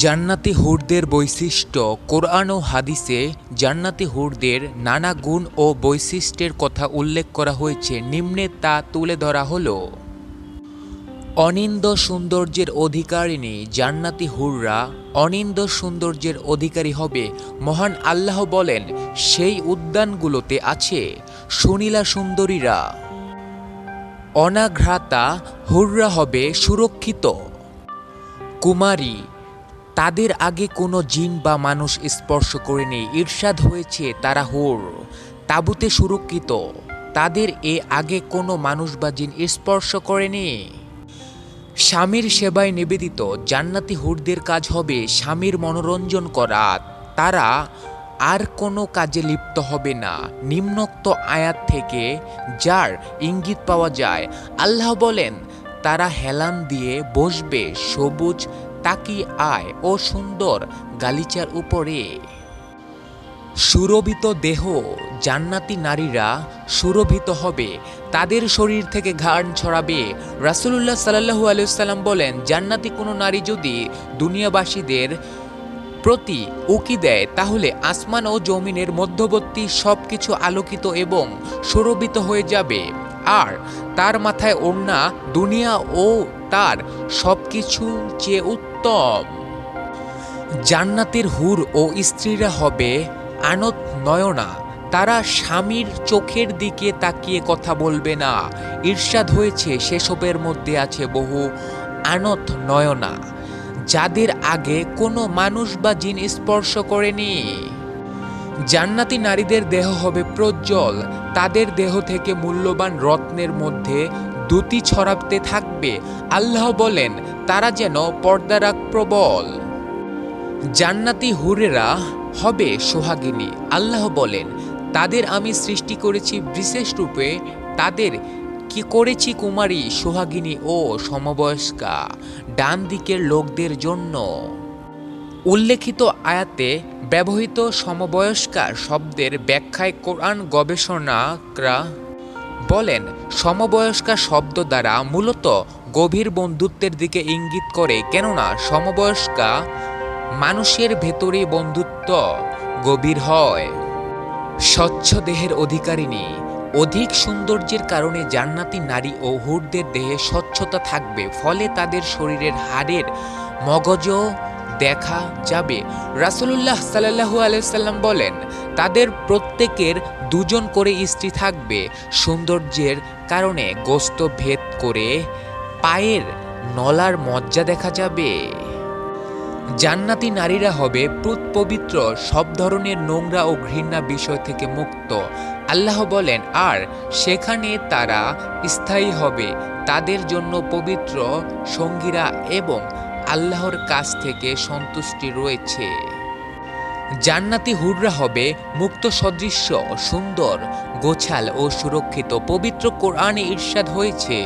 জান্নাতি হুরদের বৈশিষ্ট্য। কোরআন ও হাদিসে জান্নাতি হুরদের নানা গুণ ও বৈশিষ্ট্যের কথা উল্লেখ করা হয়েছে। নিম্নে তা তুলে ধরা হলো। অনিন্দ সৌন্দর্যের অধিকারিণী জান্নাতি হুররা অনিন্দ সৌন্দর্যের অধিকারী হবে। মহান আল্লাহ বলেন, সেই উদ্যানগুলোতে আছে সুনীলা সুন্দরীরা। অনাঘ্রাতা হুররা হবে সুরক্ষিত। কুমারী, তাদের আগে কোনো জিন বা মানুষ স্পর্শ করেনি। ইরশাদ হয়েছে তারা হুর, তাঁবুতে সুরক্ষিত। তাদের আগে কোনো মানুষ বা জিন স্পর্শ করেনি। স্বামীর সেবায় নিবেদিত জান্নাতি হুরদের কাজ হবে স্বামীর মনোরঞ্জন করা। তারা আর কোনো কাজে লিপ্ত হবে না। নিম্নোক্ত আয়াত থেকে যার ইঙ্গিত পাওয়া যায়, আল্লাহ বলেন, তারা হেলান দিয়ে বসবে সবুজ তাকি আয় ও সুন্দর গালিচার উপরে। সুরভিত দেহ, জান্নাতি নারীরা সুরভিত হবে, তাদের শরীর থেকে ঘ্রাণ ছড়াবে। রাসূলুল্লাহ সাল্লাল্লাহু আলাইহি ওয়াসাল্লাম বলেন, জান্নাতি কোনো নারী যদি দুনিয়াবাসীদের প্রতি উকি দেয়, তাহলে আসমান ও জমিনের মধ্যবর্তী সব কিছু আলোকিত এবং সুরভিত হয়ে যাবে। আর তার মাথায় ওড়না দুনিয়া ও তার সব কিছু চেয়ে উত্তম। জান্নাতের হুর ও স্ত্রীরা হবে আনত নয়না। তারা স্বামীর চোখের দিকে তাকিয়ে কথা বলবে না। ইরশাদ হয়েছে সেসবের মধ্যে আছে বহু আনত নয়না, যাদের আগে কোনো মানুষ বা জিন স্পর্শ করেনি। জান্নাতি নারীদের দেহ হবে প্রজ্জ্বল। তাদের দেহ থেকে মূল্যবান রত্নের মধ্যে দ্যুতি ছড়াতে থাকবে। আল্লাহ বলেন, তারা যেন পর্দারাগ প্রবল। জান্নাতি হুরেরা হবে সোহাগিনী। আল্লাহ বলেন, তাদের আমি সৃষ্টি করেছি বিশেষ রূপে, তাদের কি করেছি কুমারী, সোহাগিনী ও সমবয়স্কা, ডান দিকের লোকদের জন্য। উল্লেখিত আয়াতে ব্যবহৃত সমবয়স্কা শব্দের ব্যাখ্যায় কোরআন গবেষকরা বলেন, সমবয়স্কা শব্দ দ্বারা মূলত গভীর বন্ধুত্বের দিকে ইঙ্গিত করে, কেননা সমবয়স্কা মানুষের ভেতরে বন্ধুত্ব গভীর হয়। স্বচ্ছ দেহের অধিকারিণী, অধিক সৌন্দর্যের কারণে জান্নাতি নারী ও হুরদের দেহে স্বচ্ছতা থাকবে, ফলে তাদের শরীরের হাড়ের মগজও দেখা যাবে। রাসূলুল্লাহ সাল্লাল্লাহু আলাইহি ওয়াসাল্লাম বলেন, তাদের প্রত্যেকের দুজন করে স্ত্রী থাকবে। সৌন্দর্যের কারণে গোস্ত ভেদ করে পায়ের নলার মজ্জা দেখা যাবে। জান্নাতি নারীরা হবে পবিত্র, সব ধরনের নোংরা ও ঘৃণা বিষয় থেকে মুক্ত। আল্লাহ বলেন, আর সেখানে তারা স্থায়ী হবে। তাদের জন্য পবিত্র সঙ্গীরা এবং আল্লাহর কাছ থেকে সন্তুষ্টি রয়েছে। জান্নাতি হুররা হবে মুক্ত সদৃশ্য, সুন্দর, গোছাল ও সুরক্ষিত। পবিত্র কোরআনে ইরশাদ হয়েছে,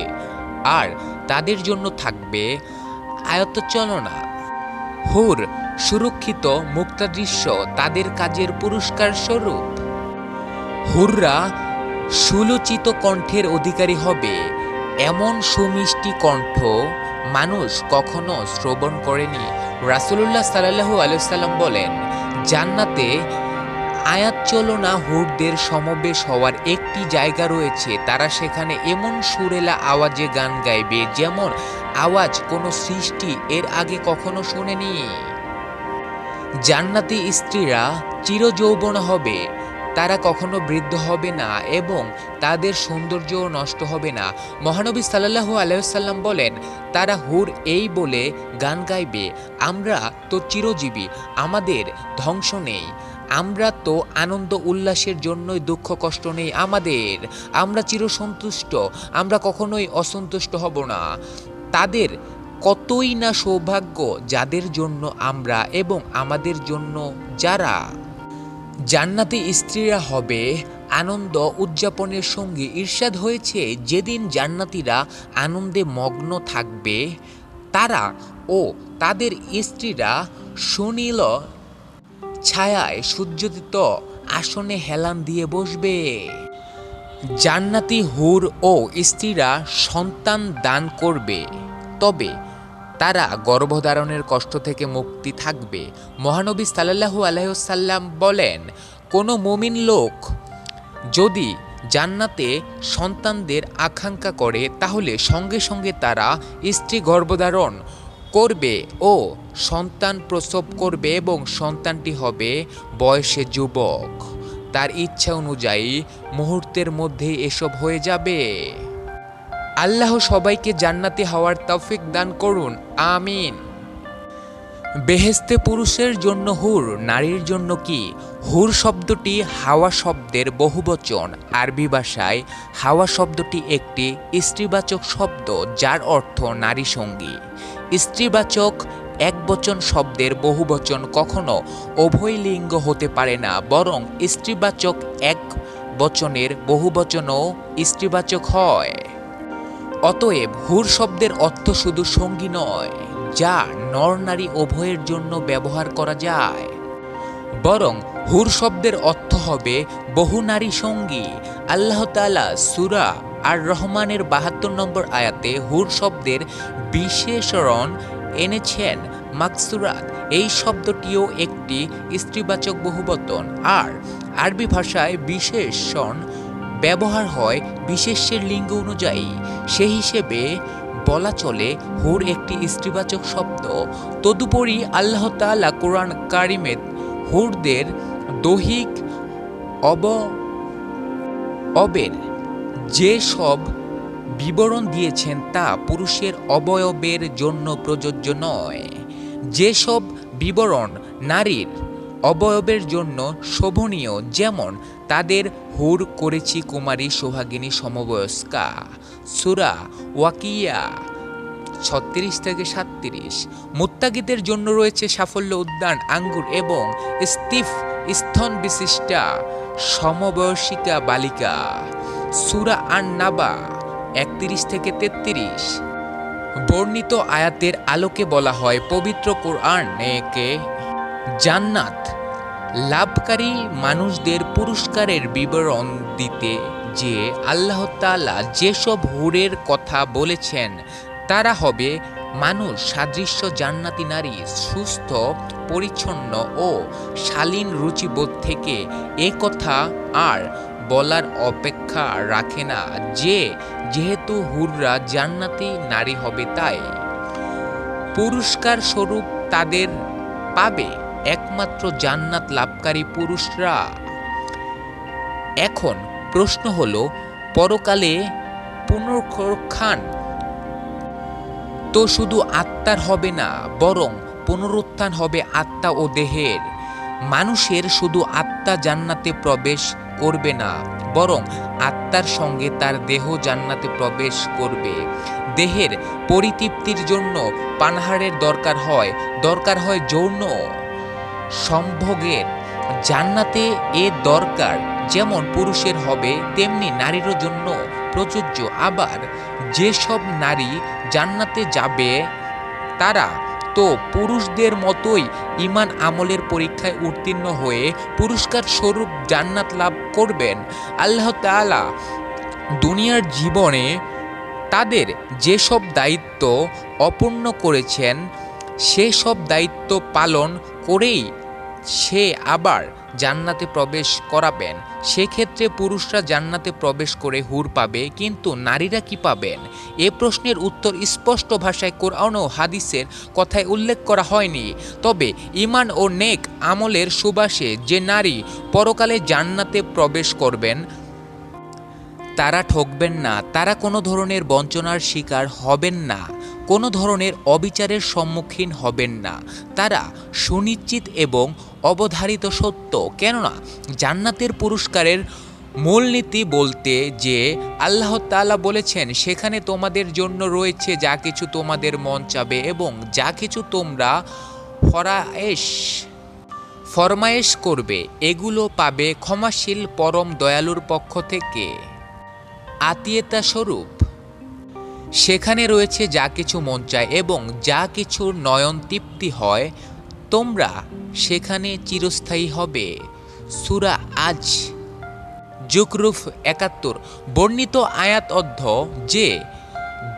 আর তাদের জন্য থাকবে আয়াতচলনা। হুর সুরক্ষিত, মুক্তাদৃশ্য, তাদের কাজের পুরস্কার স্বরূপ। হুররা সুলোচিত কণ্ঠের অধিকারী হবে, এমন সুমিষ্টি কণ্ঠ মানুষ কখনো শ্রবণ করেনি। রাসূলুল্লাহ সাল্লাল্লাহু আলাইহি ওয়াসাল্লাম বলেন, জান্নাতে আয়াতচলনা হুরদের সমাবেশ হওয়ার একটি জায়গা রয়েছে। তারা সেখানে এমন সুরেলা আওয়াজে গান গাইবে, যেমন আওয়াজ কোনো সৃষ্টি এর আগে কখনো শোনেনি। জান্নাতি স্ত্রীরা চিরযৌবন হবে, তারা কখনো বৃদ্ধ হবে না এবং তাদের সৌন্দর্যও নষ্ট হবে না। মহানবী সাল্লাল্লাহু আলাইহি ওয়াসাল্লাম বলেন, তারা হুর এই বলে গান গাইবে, আমরা তো চিরজীবী, আমাদের ধ্বংস নেই, আমরা তো আনন্দ উল্লাসের জন্যই দুঃখ কষ্ট নেই আমাদের, আমরা চিরসন্তুষ্ট, আমরা কখনোই অসন্তুষ্ট হব না। তাদের কতই না সৌভাগ্য যাদের জন্য আমরা এবং আমাদের জন্য যারা। জান্নাতি স্ত্রীরা হবে আনন্দ উদযাপনের সঙ্গী। ইরশাদ হয়েছে, যেদিন জান্নাতীরা আনন্দে মগ্ন থাকবে, তারা ও তাদের স্ত্রীরা সুনীল ছায়ায় সূর্যোদিত আসনে হেলান দিয়ে বসবে। জান্নাতি হুর ও স্ত্রীরা সন্তান দান করবে, তবে তারা গর্ভধারণের কষ্ট থেকে মুক্তি থাকবে। মহানবী সাল্লাল্লাহু আলাইহি ওয়াসাল্লাম বলেন, কোনো মুমিন লোক যদি জান্নাতে সন্তানদের আকাঙ্ক্ষা করে তাহলে সঙ্গে সঙ্গে তারা স্ত্রী গর্ভধারণ করবে ও সন্তান প্রসব করবে এবং সন্তানটি হবে বয়সে যুবক। তার ইচ্ছা অনুযায়ী মুহূর্তের মধ্যে এসব হয়ে যাবে। আল্লাহ সবাইকে জান্নাতি হওয়ার তৌফিক দান করুন, আমিন। বেহেশতে পুরুষের জন্য হুর, নারীর জন্য কি? হুর শব্দটি হাওয়া শব্দের বহুবচন। আরবি ভাষায় হাওয়া শব্দটি একটি স্ত্রীবাচক শব্দ যার অর্থ নারী সঙ্গী। স্ত্রীবাচক একবচন শব্দের বহুবচন কখনো উভয় লিঙ্গ হতে পারে না, বরং স্ত্রীবাচক এক বচনের বহুবচনও স্ত্রীবাচক হয়। অতএব হুর শব্দের অর্থ শুধু সঙ্গী নয় যা নর নারী উভয়ের জন্য ব্যবহার করা যায়, বরং হুর শব্দের অর্থ হবে বহু নারী সঙ্গী। আল্লাহ তাআলা সূরা আর রহমানের ৭২ নম্বর আয়াতে হুর শব্দের বিশেষণ এনেছেন মাকসুরাত। এই শব্দটিও একটি স্ত্রীবাচক বহুবচন। আর আরবি ভাষায় বিশেষণ ব্যবহার হয় বিশেষ্যের লিঙ্গ অনুযায়ী। সেই হিসেবে বলা চলে হুর একটি স্ত্রীবাচক শব্দ। তদুপরি আল্লাহ তাআলা কোরআন কারিমে হুরদের দৈহিক অবয়বের যে সব বিবরণ দিয়েছেন তা পুরুষের অবয়বের জন্য প্রযোজ্য নয়। যেসব বিবরণ নারীর অবয়বের জন্য শোভনীয়, যেমন তাদের হুর করেছি কুমারী সোহাগিনী সমবয়স্কা, সূরা ওয়াকিয়া ৩৬-৩৭। মুত্তাকিদের জন্য রয়েছে সাফল্য উদ্যান, আঙ্গুর এবং স্তন বিশিষ্টা সমবয়সিকা বালিকা, সূরা আন-নাবা ৩১-৩৩। বর্ণিত আয়াতের আলোকে বলা হয় পবিত্র কোরআনকে জান্নাত লাভকারী মানুষদের পুরস্কারের বিবরণ দিতে যে আল্লাহ তাআলা যেসব হুরের কথা বলেছেন তারা হবে মানুষ সাদৃশ্য জান্নাতি নারী, সুস্থ পরিচ্ছন্ন ও শালীন রুচিবোধ থেকে। এ কথা আর বলার অপেক্ষা রাখে না যে যেহেতু হুররা জান্নাতি নারী হবে তাই পুরস্কার স্বরূপ তাদের পাবে একমাত্র জান্নাত লাভকারী পুরুষরা। এখন প্রশ্ন হলো, পরকালে পুনরুত্থান তো শুধু আত্মার হবে না, বরং পুনরুত্থান হবে আত্মা ও দেহের। মানুষের শুধু আত্মা জান্নাতে প্রবেশ করবে না, বরং আত্মার সঙ্গে তার দেহ জান্নাতে প্রবেশ করবে। দেহের পরিতৃপ্তির জন্য পানাহারের দরকার হয় যৌন সম্ভোগের। জান্নাতে এ দরকার যেমন পুরুষের হবে তেমনি নারীর জন্য প্রযোজ্য। আবার যেসব নারী জান্নাতে যাবে তারা তো পুরুষদের মতোই ঈমান আমলের পরীক্ষায় উত্তীর্ণ হয়ে পুরস্কার স্বরূপ জান্নাত লাভ করবেন। আল্লাহ তাআলা দুনিয়ার জীবনে তাদের যেসব দায়িত্ব অপূর্ণ করেছেন সেসব দায়িত্ব পালন করেই সে আবার জান্নাতে প্রবেশ করাবেন। সেক্ষেত্রে পুরুষরা জান্নাতে প্রবেশ করে হুর পাবে, কিন্তু নারীরা কি পাবেন? এ প্রশ্নের উত্তর স্পষ্ট ভাষায় কোরআন ও হাদিসের কথায় উল্লেখ করা হয়নি। তবে ঈমান ও নেক আমলের সুবাসে যে নারী পরকালে জান্নাতে প্রবেশ করবেন তারা ঠকবেন না, তারা কোনো ধরনের বঞ্চনার শিকার হবেন না, কোনো ধরনের অবিচারের সম্মুখীন হবেন না। তারা সুনিশ্চিত এবং অবধারিত সত্য। কেননা জান্নাতের পুরস্কারের মূলনীতি বলতে যে আল্লাহ তাআলা বলেছেন সেখানে তোমাদের জন্য রয়েছে যা কিছু তোমাদের মন চাবে এবং যা কিছু তোমরা ফরমায়েশ করবে এগুলো পাবে ক্ষমাশীল পরম দয়ালুর পক্ষ থেকে আতিয়েতা স্বরূপ। সেখানে রয়েছে যা কিছু মন চায় এবং যা কিছু নয়ন তৃপ্তি হয়, তোমরা সেখানে চিরস্থায়ী হবে। সূরা আজ যুকরুফ ৭১। বর্ণিত আয়াত অর্থ যে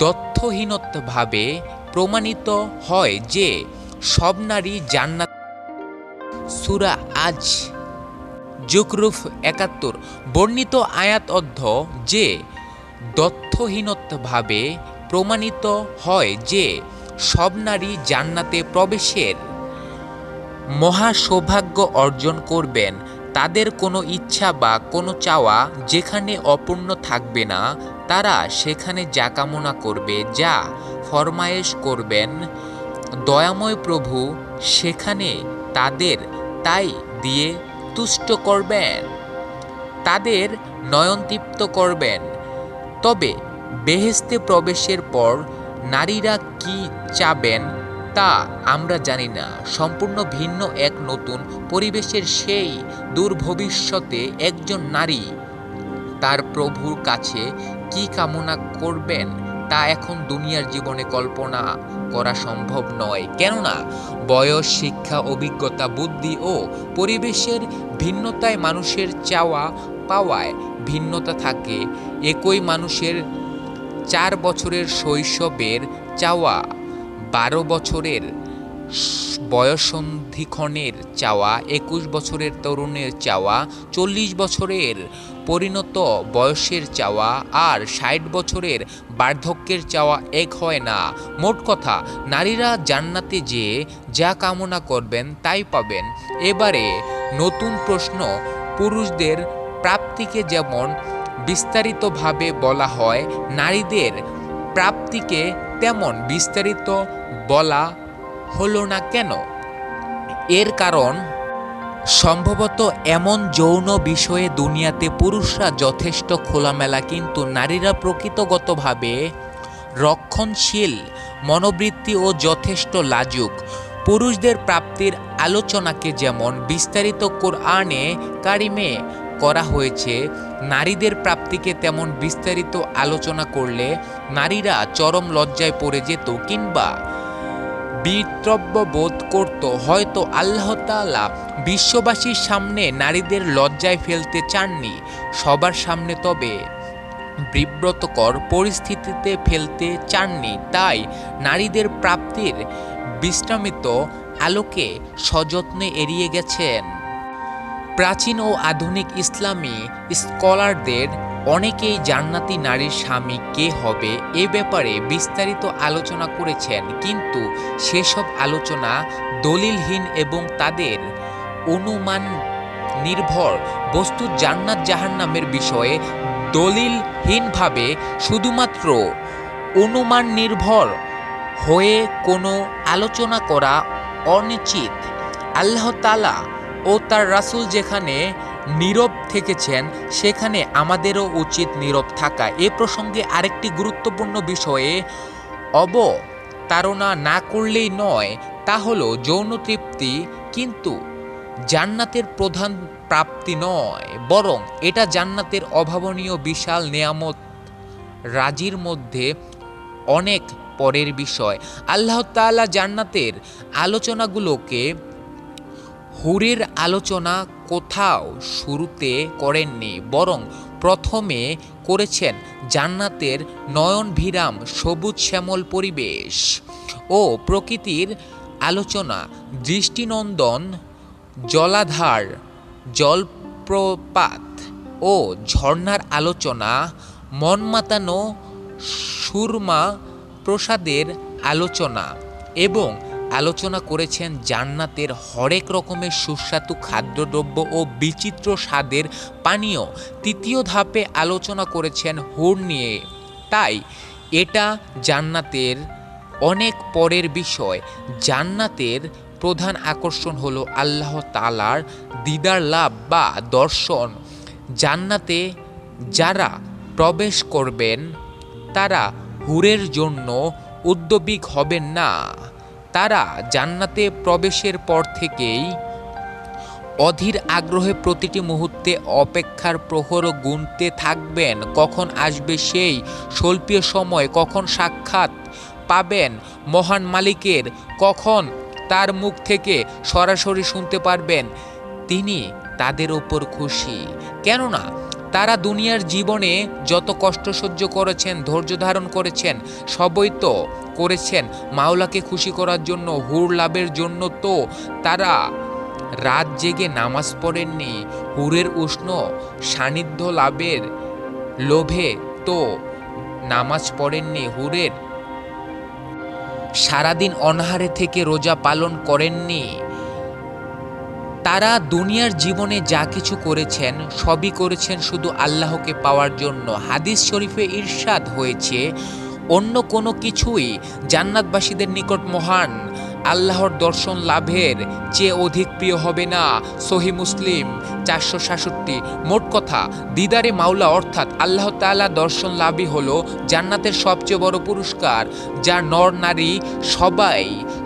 তথ্যহীনভাবে প্রমাণিত হয় যে সব নারী জান্নাত। সূরা আজ জুকরুফ ৭১। বর্ণিত আয়াত অর্থ যে তথ্যহীনভাবে প্রমাণিত হয় যে সব নারী জান্নাতে প্রবেশের মহা সৌভাগ্য অর্জন করবেন। তাদের কোনো ইচ্ছা বা কোনো চাওয়া যেখানে অপূর্ণ থাকবে না, তারা সেখানে যা কামনা করবে, যা ফরমায়েশ করবেন, দয়াময় প্রভু সেখানে তাদের তাই দিয়ে তুষ্ট করবেন, তাদের নয়নতৃপ্ত করবেন। তবে বেহেশতে প্রবেশের পর নারীরা কি চাবেন তা আমরা জানি না। সম্পূর্ণ ভিন্ন এক নতুন পরিবেশের সেই দূর ভবিষ্যতে একজন নারী তার প্রভুর কাছে কি কামনা করবেন তা এখন দুনিয়ার জীবনে কল্পনা করা সম্ভব নয়। কেননা বয়স, শিক্ষা, অভিজ্ঞতা, বুদ্ধি ও পরিবেশের ভিন্নতায় মানুষের চাওয়া পাওয়ায় ভিন্নতা থাকে। একই মানুষের 4 বছরের শৈশবের চাওয়া, 12 বছরের বয়ঃসন্ধিক্ষণের চাওয়া, 21 বছরের তরুণের চাওয়া, 40 বছরের পরিণত বয়সের চাওয়া আর 60 বছরের বার্ধক্যের চাওয়া এক হয় না। মোট কথা, নারীরা জান্নাতে যে যা কামনা করবেন তাই পাবেন। এবারে নতুন প্রশ্ন, পুরুষদের প্রাপ্তিকে যেমন বিস্তারিতভাবে বলা হয়, নারীদের প্রাপ্তিকে তেমন বিস্তারিত বলা হলো না কেন? এর কারণ সম্ভবত এমন যৌন বিষয়ে দুনিয়াতে পুরুষরা যথেষ্ট খোলামেলা, কিন্তু নারীরা প্রকৃতিগতভাবে রক্ষণশীল মনোবৃত্তি ও যথেষ্ট লাজুক। পুরুষদের প্রাপ্তির আলোচনাকে যেমন বিস্তারিত কোরআনে কারিমে করা হয়েছে, নারীদের প্রাপ্তিকে তেমন বিস্তারিত আলোচনা করলে নারীরা চরম লজ্জায় পড়ে যেত কিংবা বিতৃষ্ণ বোধ করত। হয়তো আল্লাহ তাআলা বিশ্ববাসীর সামনে নারীদের লজ্জায় ফেলতে চাননি সবার সামনে, তবে বিব্রতকর পরিস্থিতিতে ফেলতে চাননি। তাই নারীদের প্রাপ্তির বিস্তারিত আলোকে সযত্নে এড়িয়ে গেছেন। প্রাচীন ও আধুনিক ইসলামী স্কলারদের অনেকেই জান্নাতি নারীর স্বামী কে হবে এ ব্যাপারে বিস্তারিত আলোচনা করেছেন, কিন্তু সেসব আলোচনা দলিলহীন এবং তাদের অনুমান নির্ভর। বস্তুত জান্নাত জাহান্নামের বিষয়ে দলিলহীনভাবে শুধুমাত্র অনুমান নির্ভর হয়ে কোনো আলোচনা করা অনুচিত। আল্লাহ তাআলা ও তার রাসূল যেখানে নীরব থেকেছেন, সেখানে আমাদেরও উচিত নীরব থাকা। এ প্রসঙ্গে আরেকটি গুরুত্বপূর্ণ বিষয়ে অবতারণা না করলেই নয়, তা হলো যৌন তৃপ্তি কিন্তু জান্নাতের প্রধান প্রাপ্তি নয়, বরং এটা জান্নাতের অভাবনীয় বিশাল নেয়ামত রাজির মধ্যে অনেক পরের বিষয়। আল্লাহ তাআলা জান্নাতের আলোচনাগুলোকে হুরের আলোচনা কোথাও শুরুতে করেননি, বরং প্রথমে করেছেন জান্নাতের নয়নভিরাম সবুজ শ্যামল পরিবেশ ও প্রকৃতির আলোচনা, দৃষ্টিনন্দন জলাধার, জলপ্রপাত ও ঝর্ণার আলোচনা, মন মাতানো সুরমা প্রসাদের আলোচনা এবং আলোচনা করেছেন জান্নাতের হরেক রকমের সুস্বাদু খাদ্যদ্রব্য ও বিচিত্র স্বাদের পানীয়। তৃতীয় ধাপে আলোচনা করেছেন হুর নিয়ে। তাই এটা জান্নাতের অনেক পরের বিষয়। জান্নাতের প্রধান আকর্ষণ হলো আল্লাহ তাআলার দিদার লাভ বা দর্শন। জান্নাতে যারা প্রবেশ করবেন তারা হুরের জন্য উদ্যোগী হবেন না। তারা জান্নাতে প্রবেশের পর থেকেই অধীর আগ্রহে প্রতিটি মুহূর্তে অপেক্ষার প্রহর গুনতে থাকবেন। কখন আসবে সেই স্বল্পীয় সময়, কখন সাক্ষাৎ পাবেন মহান মালিকের, কখন তার মুখ থেকে সরাসরি শুনতে পারবেন তিনি তাদের ওপর খুশি। কেননা তারা দুনিয়ার জীবনে যত কষ্ট সহ্য করেছেন, ধৈর্য ধারণ করেছেন, সবই তো করেছেন মাওলাকে খুশি করার জন্য, হুর লাভের জন্য। তো তারা রাত জেগে নামাজ পড়েননি হুরের উষ্ণ সান্নিধ্য লাভের লোভে, তো নামাজ পড়েননি হুরের, সারাদিন অনাহারে থেকে রোজা পালন করেননি। তারা দুনিয়ার জীবনে যা কিছু করেছেন সবই করেছেন শুধু আল্লাহকে পাওয়ার জন্য। হাদিস শরীফে ইরশাদ হয়েছে, অন্য কোনো কিছুই জান্নাতবাসীদের নিকট মহান আল্লাহর দর্শন লাভের চেয়ে অধিক প্রিয় হবে না। সহিহ মুসলিম 466। মোট কথা, দিদারে মাওলা অর্থাৎ আল্লাহ তাআলা দর্শন লাভই হলো জান্নাতের সবচেয়ে বড় পুরস্কার, যা নর নারী সবাই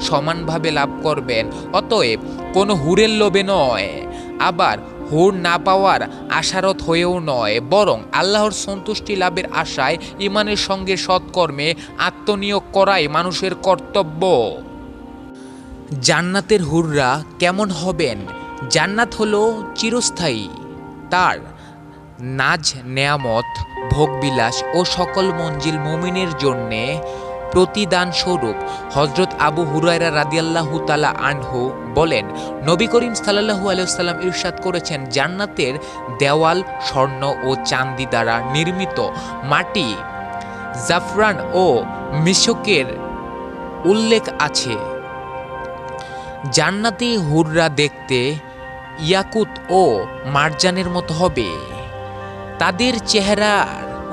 সমানভাবে লাভ করবেন। অতএব কোনো হুরের লোভে নয়, আবার হুর না পাওয়ার আশারত হয়েও নয়, বরং আল্লাহর সন্তুষ্টি লাভের আশায় ঈমানের সঙ্গে সৎকর্মে আত্মনিয়োগ করাই মানুষের কর্তব্য। জান্নাতের হুররা কেমন হবেন? জান্নাত হলো চিরস্থায়ী, তার নাজ নেয়ামত, ভোগবিলাস ও সকল মঞ্জিল মুমিনের জন্যে প্রতিদান স্বরূপ। হযরত আবু হুরায়রা রাদিয়াল্লাহু তাআলা আনহু বলেন, নবী করিম সাল্লাল্লাহু আলাইহি ওয়াসাল্লাম ইরশাদ করেছেন, জান্নাতের দেওয়াল স্বর্ণ ও চাঁদি দ্বারা নির্মিত, মাটি জাফরান ও মিশকের উল্লেখ আছে। জান্নাতি হুররা দেখতে ইয়াকুত ও মারজানের মতো হবে। তাদের চেহারার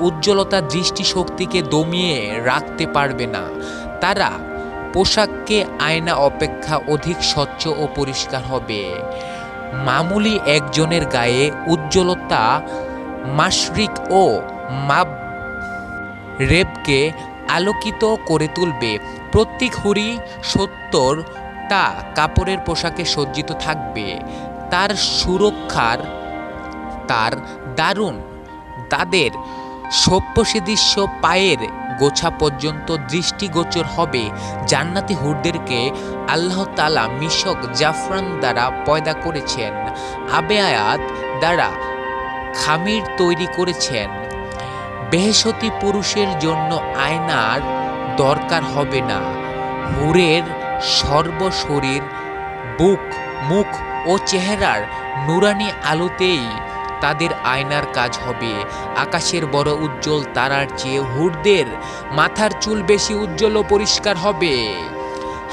উজ্জ্বলতা দৃষ্টিশক্তিকে দমিয়ে রাখতে পারবে না। তারা পোশাককে আয়না অপেক্ষা অধিক স্বচ্ছ ও পরিষ্কার হবে। মামুলি একজনের গায়ে উজ্জ্বলতা মাশরিক ও মাগরিবকে আলোকিত করে তুলবে। প্রত্যেক হুরি 70টা কাপড়ের পোশাকে সজ্জিত থাকবে। তার সুরক্ষার, তার দারুণ তাদের সভ্যসদৃশ্য পায়ের গোছা পর্যন্ত দৃষ্টিগোচর হবে। জান্নাতি হুরদেরকে আল্লাহ তাআলা মিশক জাফরান দ্বারা পয়দা করেছেন, আবেয়াত দ্বারা খামির তৈরি করেছেন। বেহেশতি পুরুষের জন্য আয়নার দরকার হবে না। হুরের সর্বশরীর, বুক, মুখ ও চেহারার নুরানি আলোতেই তাদের আয়নার কাজ হবে। আকাশের বড় উজ্জ্বল তারার চেয়ে হুরদের মাথার চুল বেশি উজ্জ্বল ও পরিষ্কার হবে।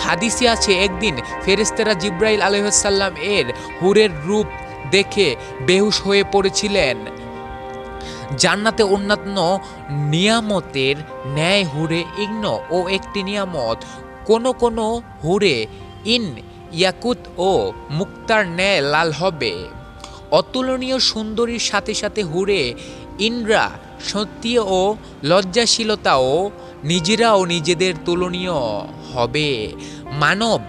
হাদিসে আছে, একদিন ফেরেশতারা জিবরাইল আলাইহিস সালাম এর হুরের রূপ দেখে বেহুশ হয়ে পড়েছিলেন। জান্নাতে অন্যান্য নিয়ামতের ন্যায় হুরে ইগ্ন ও একটি নিয়ামত। কোন কোন হুরে ইন ইয়াকুত ও মুক্তার ন্যায় লাল হবে। অতুলনীয় সুন্দরীর সাথে সাথে হুরে ইনরা সত্যি ও লজ্জাশীলতাও নিজেরাও নিজেদের তুলনীয় হবে। মানব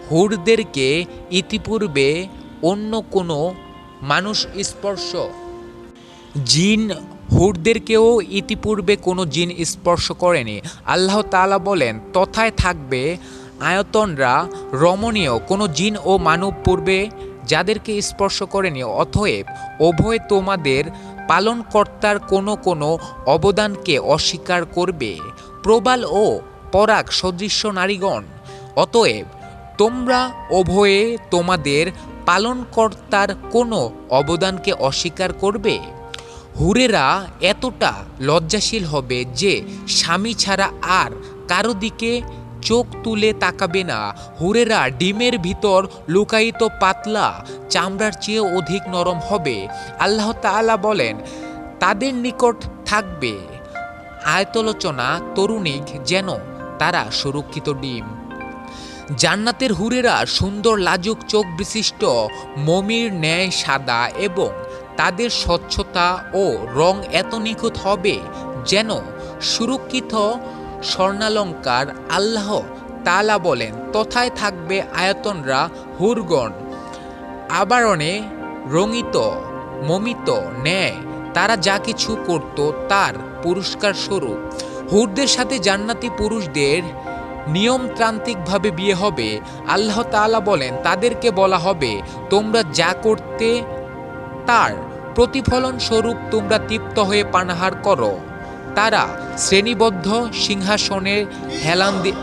হুরদেরকে ইতিপূর্বে অন্য কোনো মানুষ স্পর্শ, জিন হুরদেরকেও ইতিপূর্বে কোনো জিন স্পর্শ করেনি। আল্লাহ তাআলা বলেন, তথায় থাকবে আয়তনরা রমণীয়, কোনো জিন ও মানব পূর্বে যাদেরকে স্পর্শ করেনি। অতএব উভয় তোমাদের পালনকর্তার কোনো কোনো অবদানকে অস্বীকার করবে, প্রবাল ও পরাগ সদৃশ্য নারীগণ। অতএব তোমরা উভয়ে তোমাদের পালনকর্তার কোনো অবদানকে অস্বীকার করবে। হুরেরা এতটা লজ্জাশীল হবে যে স্বামী ছাড়া আর কারো দিকে চোখ তুলে তাকাবে না। হুরেরা ডিমের ভিতর লুকায়িত পাতলা চামড়ার চেয়ে অধিক নরম হবে। আল্লাহ তাআলা বলেন, তাদের নিকট থাকবে আয়তলোচনা তরুণীক, যেন তারা সুরক্ষিত ডিম। জান্নাতের হুরেরা সুন্দর লাজুক চোখ বিশিষ্ট মমির ন্যায় সাদা, এবং তাদের স্বচ্ছতা ও রং এত নিখুঁত হবে যেন সুরক্ষিত স্বর্ণালঙ্কার। আল্লাহ তাআলা বলেন, তথায় থাকবে আয়তনরা হুরগণ আবরণে রঙিত মমিত ন্যায়। তারা যা কিছু করত তার পুরস্কার স্বরূপ। হুরদের সাথে জান্নাতি পুরুষদের নিয়মতান্ত্রিকভাবে বিয়ে হবে। আল্লাহ তাআলা বলেন, তাদেরকে বলা হবে, তোমরা যা করতে তার প্রতিফলন স্বরূপ তোমরা তৃপ্ত হয়ে পানাহার করো। তারা শ্রেণীবদ্ধ সিংহাসনে হেলান দিয়ে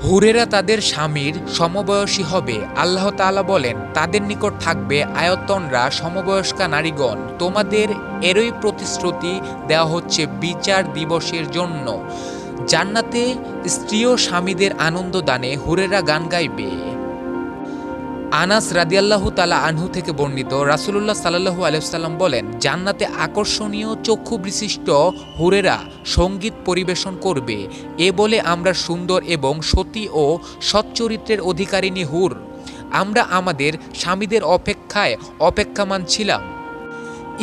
হুরেরা তাদের স্বামীর সমবয়সী হবে। আল্লাহ তাআলা বলেন, তাদের নিকট থাকবে আয়তনরা সমবয়স্কা নারীগণ। তোমাদের এরই প্রতিশ্রুতি দেওয়া হচ্ছে বিচার দিবসের জন্য। জান্নাতে স্ত্রী ও স্বামীদের আনন্দ দানে হুরেরা গান গাইবে। আনাস রাদিয়াল্লাহু তাআলা আনহু থেকে বর্ণিত, রাসূলুল্লাহ সাল্লাল্লাহু আলাইহি ওয়াসাল্লাম বলেন, জান্নাতে আকর্ষণীয় চক্ষু বিশিষ্ট হুরেরা সঙ্গীত পরিবেশন করবে। এ বলে আমরা সুন্দর এবং সতী ও সচ্চরিত্রের অধিকারিণী হুর, আমরা আমাদের স্বামীদের অপেক্ষায় অপেক্ষামান ছিলাম।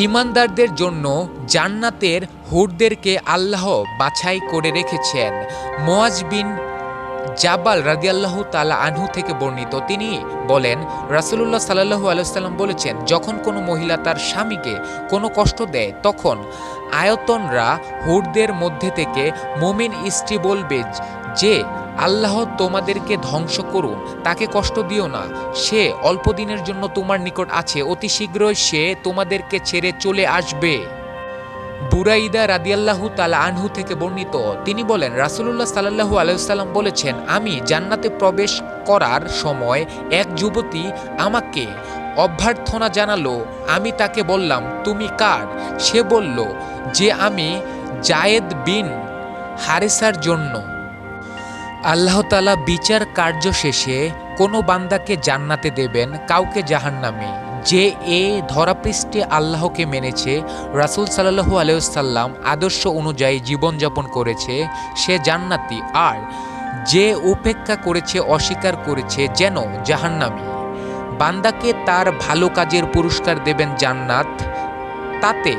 ঈমানদারদের জন্য জান্নাতের হুরদেরকে আল্লাহ বাছাই করে রেখেছেন। মুআজ বিন জাবাল রাদিয়াল্লাহু তাআলা আনহু থেকে বর্ণিত, তিনি বলেন, রাসূলুল্লাহ সাল্লাল্লাহু আলাইহি ওয়াসাল্লাম বলেছেন, যখন কোনো মহিলা তার স্বামীকে কোনো কষ্ট দেয় তখন আয়তনরা হুরদের মধ্যে থেকে মুমিন স্ত্রী বলবে যে আল্লাহ তোমাদেরকে ধ্বংস করুন, তাকে কষ্ট দিও না, সে অল্প দিনের জন্য তোমার নিকট আছে, অতি শীঘ্রই সে তোমাদেরকে ছেড়ে চলে আসবে। বুরাইদা রাদিয়াল্লাহু তাআলা আনহু থেকে বর্ণিত, তিনি বলেন, রাসূলুল্লাহ সাল্লাল্লাহু আলাইহি ওয়াসাল্লাম বলেছেন, আমি জান্নাতে প্রবেশ করার সময় এক যুবতী আমাকে অভ্যর্থনা জানালো। আমি তাকে বললাম, তুমি কার? সে বলল যে আমি জায়েদ বিন হারেসার জন্য। আল্লাহ তাআলা বিচার কার্য শেষে কোনো বান্দাকে জান্নাতে দেবেন, কাউকে জাহান্নামে। যে এ ধরাপৃষ্ঠে আল্লাহকে মেনেছে, রাসূল সাল্লাল্লাহু আলাইহি ওয়াসাল্লাম আদর্শ অনুযায়ী জীবনযাপন করেছে, সে জান্নাতি। আর যে উপেক্ষা করেছে, অস্বীকার করেছে, যেন জাহান্নামী। বান্দাকে তার ভালো কাজের পুরস্কার দেবেন জান্নাত। তাতে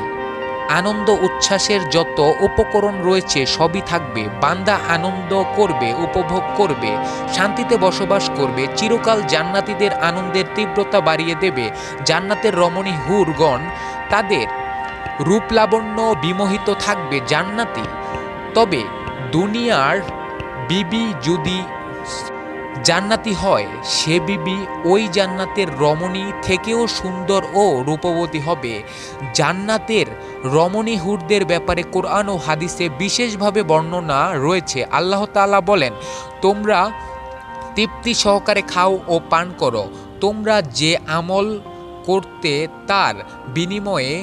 আনন্দ উচ্ছ্বাসের যত উপকরণ রয়েছে সবই থাকবে। বান্দা আনন্দ করবে, উপভোগ করবে, শান্তিতে বসবাস করবে। চিরকাল জান্নাতীদের আনন্দের তীব্রতা বাড়িয়ে দেবে। জান্নাতের রমণী হুরগণ তাদের রূপ লাবণ্য বিমোহিত থাকবে। জান্নাতি তবে দুনিয়ার বিবি যদি জান্নাতি হয়, সে বিবি ওই জান্নাতের রমণী থেকেও সুন্দর ও রূপবতী হবে। জান্নাতের রমণী হুরদের ব্যাপারে কোরআন ও হাদিসে বিশেষভাবে বর্ণনা রয়েছে। আল্লাহ তাআলা বলেন, তোমরা তৃপ্তি সহকারে খাও ও পান করো। তোমরা যে আমল করতে তার বিনিময়ে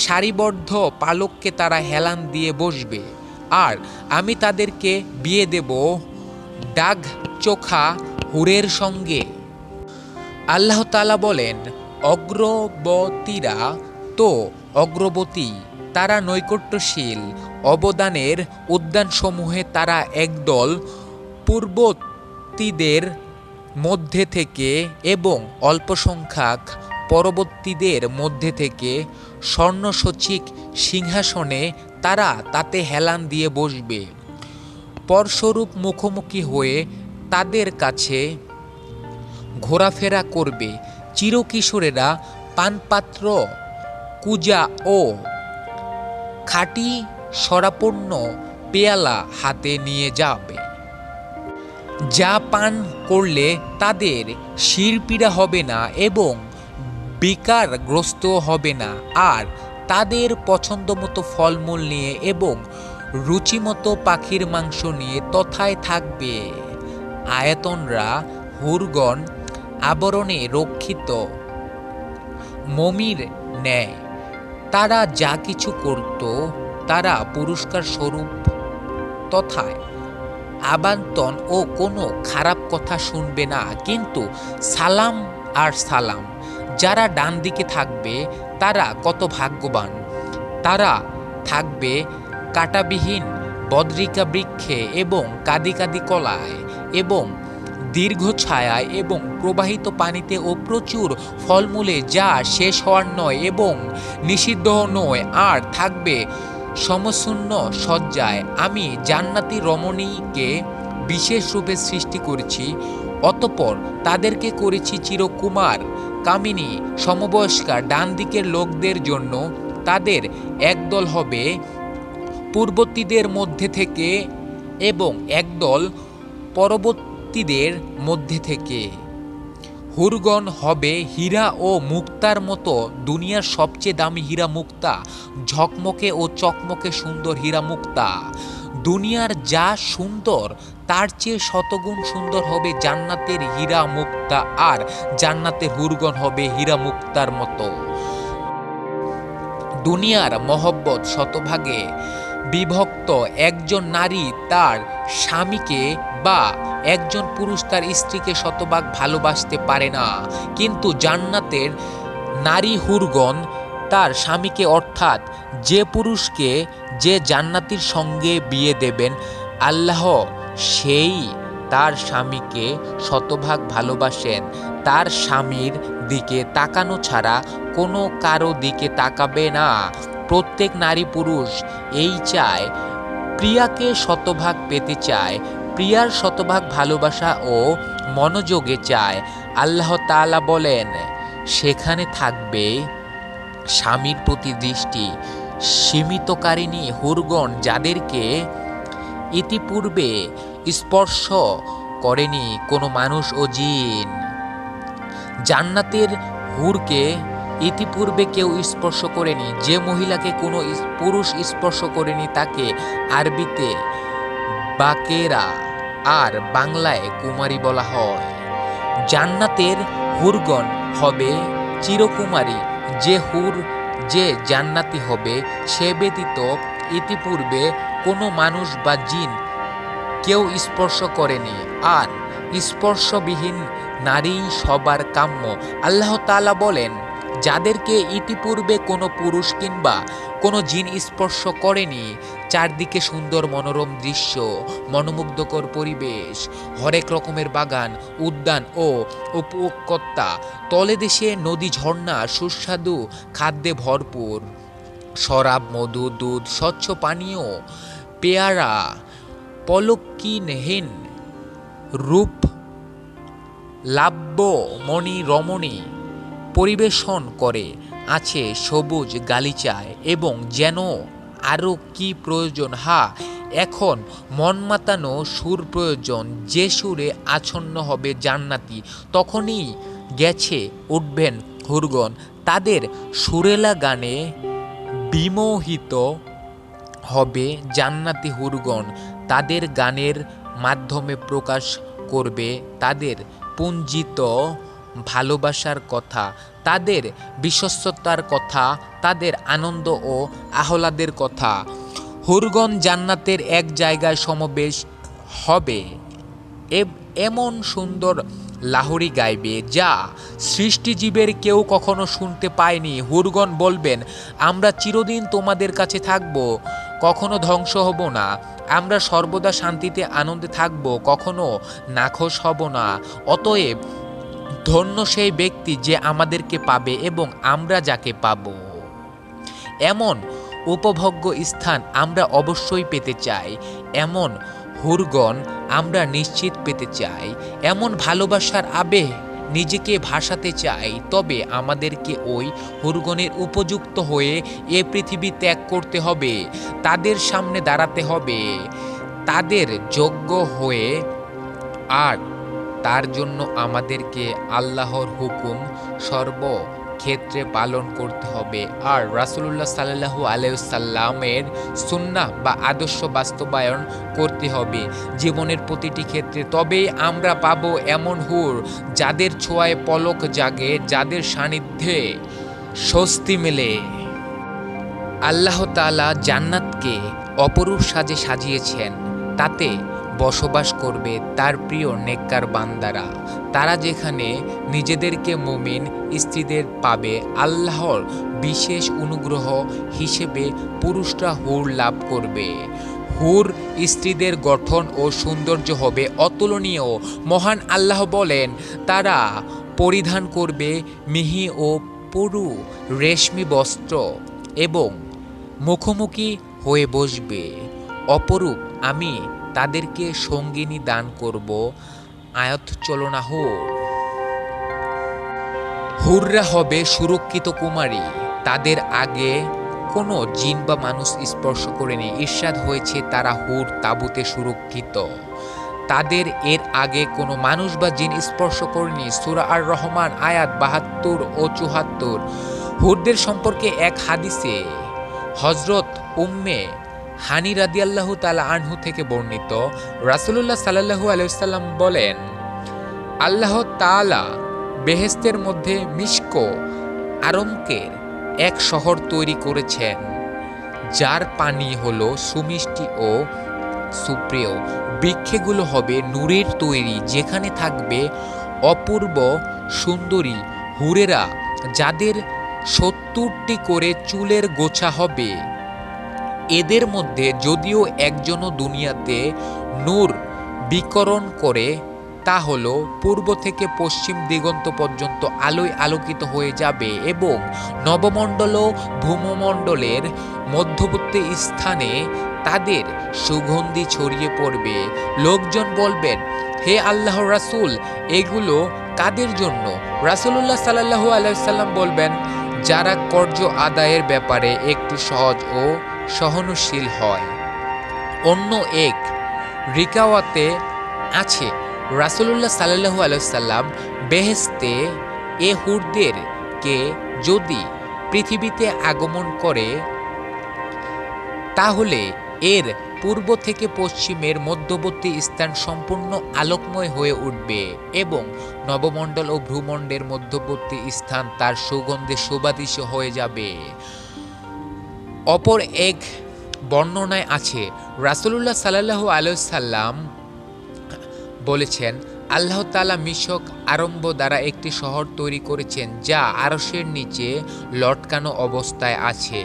সারিবদ্ধ পালককে তারা হেলান দিয়ে বসবে। আর আমি তাদেরকে বিয়ে দেব ডাগ চোখা হুরের সঙ্গে। আল্লাহ তাআলা বলেন, অগ্রবতীরা তো অগ্রবতী, তারা নৈকট্যশীল। অবদানের উদ্যানসমূহে তারা একদল পূর্ববর্তীদের মধ্যে থেকে এবং অল্পসংখ্যক পরবর্তীদের মধ্যে থেকে স্বর্ণসচিক সিংহাসনে তারা তাতে হেলান দিয়ে বসবে। পরস্বরূপ মুখোমুখি হয়ে তাদের কাছে ঘোরাফেরা করবে। চিরকিশোরেরা পানপাত্র, কুজা ও খাঁটি শরাবপূর্ণ পেয়ালা হাতে নিয়ে যাবে। যা পান করলে তাদের শিরপীড়া হবে না এবং বিকারগ্রস্ত হবে না। আর তাদের পছন্দমতো ফলমূল নিয়ে এবং রুচিমতো পাখির মাংস নিয়ে তথায় থাকবে। আয়তনরা হুরগণ আবরণে রক্ষিত মমির ন্যায়। তারা যা কিছু করত তারা পুরস্কার স্বরূপ তথায় আবান্তন ও কোনো খারাপ কথা শুনবে না, কিন্তু সালাম আর সালাম। যারা ডান দিকে থাকবে তারা কত ভাগ্যবান। তারা থাকবে কাঁটাবিহীন বদ্রিকা বৃক্ষে এবং কাদি কাদি কলায় এবং দীর্ঘ ছায়ায় এবং প্রবাহিত পানিতে ও প্রচুর ফলমূলে, যা শেষ হওয়ার নয় এবং নিষিদ্ধ নয়। আর থাকবে সমশূন্য শয্যায়। আমি জান্নাতি রমণীকে বিশেষ রূপে সৃষ্টি করেছি, অতঃপর তাদেরকে করেছি চিরকুমার কামিনী সমবয়স্কা। ডান দিকের লোকদের জন্য তাদের একদল হবে পূর্ববর্তীদের মধ্যে থেকে এবং একদল পরবর্তীদের মধ্যে থেকে। হুরগণ হবে হীরা ও মুক্তার মতো, দুনিয়ার সবচেয়ে দামি হীরা মুক্তা, ঝকমকে ও চকমকে সুন্দর হীরা মুক্তা। দুনিয়ার যা সুন্দর তার চেয়ে শতগুণ সুন্দর হবে জান্নাতের হীরা মুক্তা, আর জান্নাতের হুরগণ হবে হীরা মুক্তার মতো। দুনিয়ার মহব্বত শতভাগে বিভক্ত। একজন নারী তার স্বামীকে বা একজন পুরুষ তার স্ত্রীকে শতভাগ ভালোবাসতে পারে না, কিন্তু জান্নাতের নারী হুরগণ তার স্বামীকে, অর্থাৎ যে পুরুষকে যে জান্নাতীর সঙ্গে বিয়ে দেবেন আল্লাহ, সেই তার স্বামীকে শতভাগ ভালোবাসেন। তার স্বামীর দিকে তাকানো ছাড়া কোনো কারো দিকে তাকাবে না। প্রত্যেক নারী পুরুষ এই চায়, প্রিয়াকে শতভাগ পেতে চায়, প্রিয়ার শতভাগ ভালোবাসা ও মনোযোগে চায়। আল্লাহ তাআলা বলেন, সেখানে থাকবে স্বামীর প্রতি দৃষ্টি সীমিতকারিণী হুরগণ, যাদেরকে ইতিপূর্বে স্পর্শ করেনি কোনো মানুষ ও জিন। জান্নাতের হুরকে ইতিপূর্বে কেউ স্পর্শ করেনি। যে মহিলাকে কোনো পুরুষ স্পর্শ করেনি তাকে আরবিতে বাকেরা আর বাংলায় কুমারী বলা হয়। জান্নাতের হুরগণ হবে চিরকুমারী। যে জান্নাতি হবে সে ব্যতীত ইতিপূর্বে কোনো মানুষ বা জিন কেউ স্পর্শ করেনি, আর স্পর্শবিহীন নারী সবার কাম্য। আল্লাহ তাআলা বলেন, যাদেরকে ইতিপূর্বে কোনো পুরুষ কিংবা কোনো জিন স্পর্শ করেনি, চারদিকে সুন্দর মনোরম দৃশ্য, মনোমুগ্ধকর পরিবেশ, হরেক রকমের বাগান, উদ্যান ও উপত্যকা, তলদেশে নদী, ঝর্ণা, সুস্বাদু খাদ্যে ভরপুর, শরাব, মধু, দুধ, স্বচ্ছ পানীয়, পেয়ারা, পলকিনহীন রূপ লাভ্য মণি রমণী পরিবেশন করে আছে সবুজ গালিচায়, এবং যেন আরও কি প্রয়োজন। এখন মন মাতানো সুর প্রয়োজন, যে সুরে আচ্ছন্ন হবে জান্নাতি, তখনই গেছে উঠবেন হুরগণ, তাদের সুরেলা গানে বিমোহিত হবে জান্নাতি হুরগণ, তাদের গানের মাধ্যমে প্রকাশ করবে তাদের পুঞ্জিত ভালোবাসার কথা, তাদের বিশ্বস্ততার কথা, তাদের আনন্দ ও আহ্লাদের কথা। হুরগণ জান্নাতের এক জায়গায় সমাবেশ হবে, এমন সুন্দর লাহরি গাইবে যা সৃষ্টিজীবের কেউ কখনো শুনতে পায়নি। হুরগণ বলবেন, আমরা চিরদিন তোমাদের কাছে থাকব, কখনো ধ্বংস হব না। আমরা সর্বদা শান্তিতে আনন্দে থাকব, কখনো নাখোশ হব না। অতএব ধন্য সেই ব্যক্তি যে আমাদেরকে পাবে এবং আমরা যাকে পাব। এমন উপভোগ্য স্থান আমরা অবশ্যই পেতে চাই, এমন হুরগণ আমরা নিশ্চিত পেতে চাই, এমন ভালোবাসার আবেগ নিজেকে ভাসাতে চাই। তবে আমাদেরকে ওই হুরগণের উপযুক্ত হয়ে এ পৃথিবী ত্যাগ করতে হবে, তাদের সামনে দাঁড়াতে হবে, তাদের যোগ্য হয়ে, আর তার জন্য আমাদেরকে আল্লাহর হুকুম সর্বক্ষেত্রে পালন করতে হবে, আর রাসূলুল্লাহ সাল্লাল্লাহু আলাইহি ওয়াসাল্লামের সুন্নাহ বা আদর্শ বাস্তবায়ন করতে হবে জীবনের প্রতিটি ক্ষেত্রে। তবেই আমরা পাবো এমন হুর যাদের ছোঁয়ায় পলক জাগে, যাদের সান্নিধ্যে স্বস্তি মেলে। আল্লাহ তাআলা জান্নাতকে অপরূপ সাজে সাজিয়েছেন, তাতে বসবাস করবে তার প্রিয় নেককার বান্দারা। তারা যেখানে নিজেদেরকে মুমিন স্ত্রীদের পাবে, আল্লাহর বিশেষ অনুগ্রহ হিসেবে পুরুষরা হুর লাভ করবে। হুর স্ত্রীদের গঠন ও সৌন্দর্য হবে অতুলনীয়। মহান আল্লাহ বলেন, তারা পরিধান করবে মিহি ও পুরু রেশমি বস্ত্র এবং মুখোমুখি হয়ে বসবে। অপরূপ আমি তাদেরকে সঙ্গিনী দান করব। আয়াত চলনা হুররা হবে সুরক্ষিত কুমারী, তাদের আগে কোনো জিন বা মানুষ স্পর্শ করেনি। ইরশাদ হয়েছে, তারা হুর তাঁবুতে সুরক্ষিত, তাদের এর আগে কোনো মানুষ বা জিন স্পর্শ করেনি। সূরা আর রহমান আয়াত ৭২ ও ৭৪। হুরদের সম্পর্কে এক হাদিসে হযরত উম্মে হানি রাদিয়াল্লাহু তাআলা আনহু থেকে বর্ণিত, রাসূলুল্লাহ সাল্লাল্লাহু আলাইহি ওয়াসাল্লাম বলেন, আল্লাহ তাআলা বেহেশতের মধ্যে মিশক আরমকের এক শহর তৈরি করেছেন, যার পানি হলো সুমিষ্টি ও সুপ্রিয়। বৃক্ষগুলো হবে নূরের তৈরি, যেখানে থাকবে অপূর্ব সুন্দরী হুরেরা, যাদের ৭০টি করে চুলের গোছা হবে। এদের মধ্যে যদিও একজনও দুনিয়াতে নূর বিকরণ করে, তা হলো পূর্ব থেকে পশ্চিম দিগন্ত পর্যন্ত আলোয় আলোকিত হয়ে যাবে এবং নবমণ্ডল ও ভূমণ্ডলের মধ্যবর্তী স্থানে তাদের সুগন্ধি ছড়িয়ে পড়বে। লোকজন বলবেন, হে আল্লাহর রাসূল, এগুলো কাদের জন্য? রাসূলুল্লাহ সাল্লাল্লাহু আলাইহি ওয়াসাল্লাম বলবেন, যারা কর্য আদায়ের ব্যাপারে একটু সহজ ও সহনশীল হয়। অন্য এক রিকাওয়াতে আছে, রাসূলুল্লাহ সাল্লাল্লাহু আলাইহি ওয়াসাল্লাম বেহেশতে এ হুরদেরকে যদি পৃথিবীতে আগমন করে, তাহলে এর পূর্ব থেকে পশ্চিমের মধ্যবর্তী স্থান সম্পূর্ণ আলোকময় হয়ে উঠবে এবং নবমণ্ডল ও ভূমণ্ডলের মধ্যবর্তী স্থান তার সুগন্ধে সুবাদিত হয়ে যাবে। অপর এক বর্ণনায় আছে, রাসূলুল্লাহ সাল্লাল্লাহু আলাইহি ওয়াসাল্লাম বলেছেন, আল্লাহ তাআলা মিশক আরম্ভ দ্বারা একটি শহর তৈরি করেছেন, যা আরশের নিচে লটকানো অবস্থায় আছে।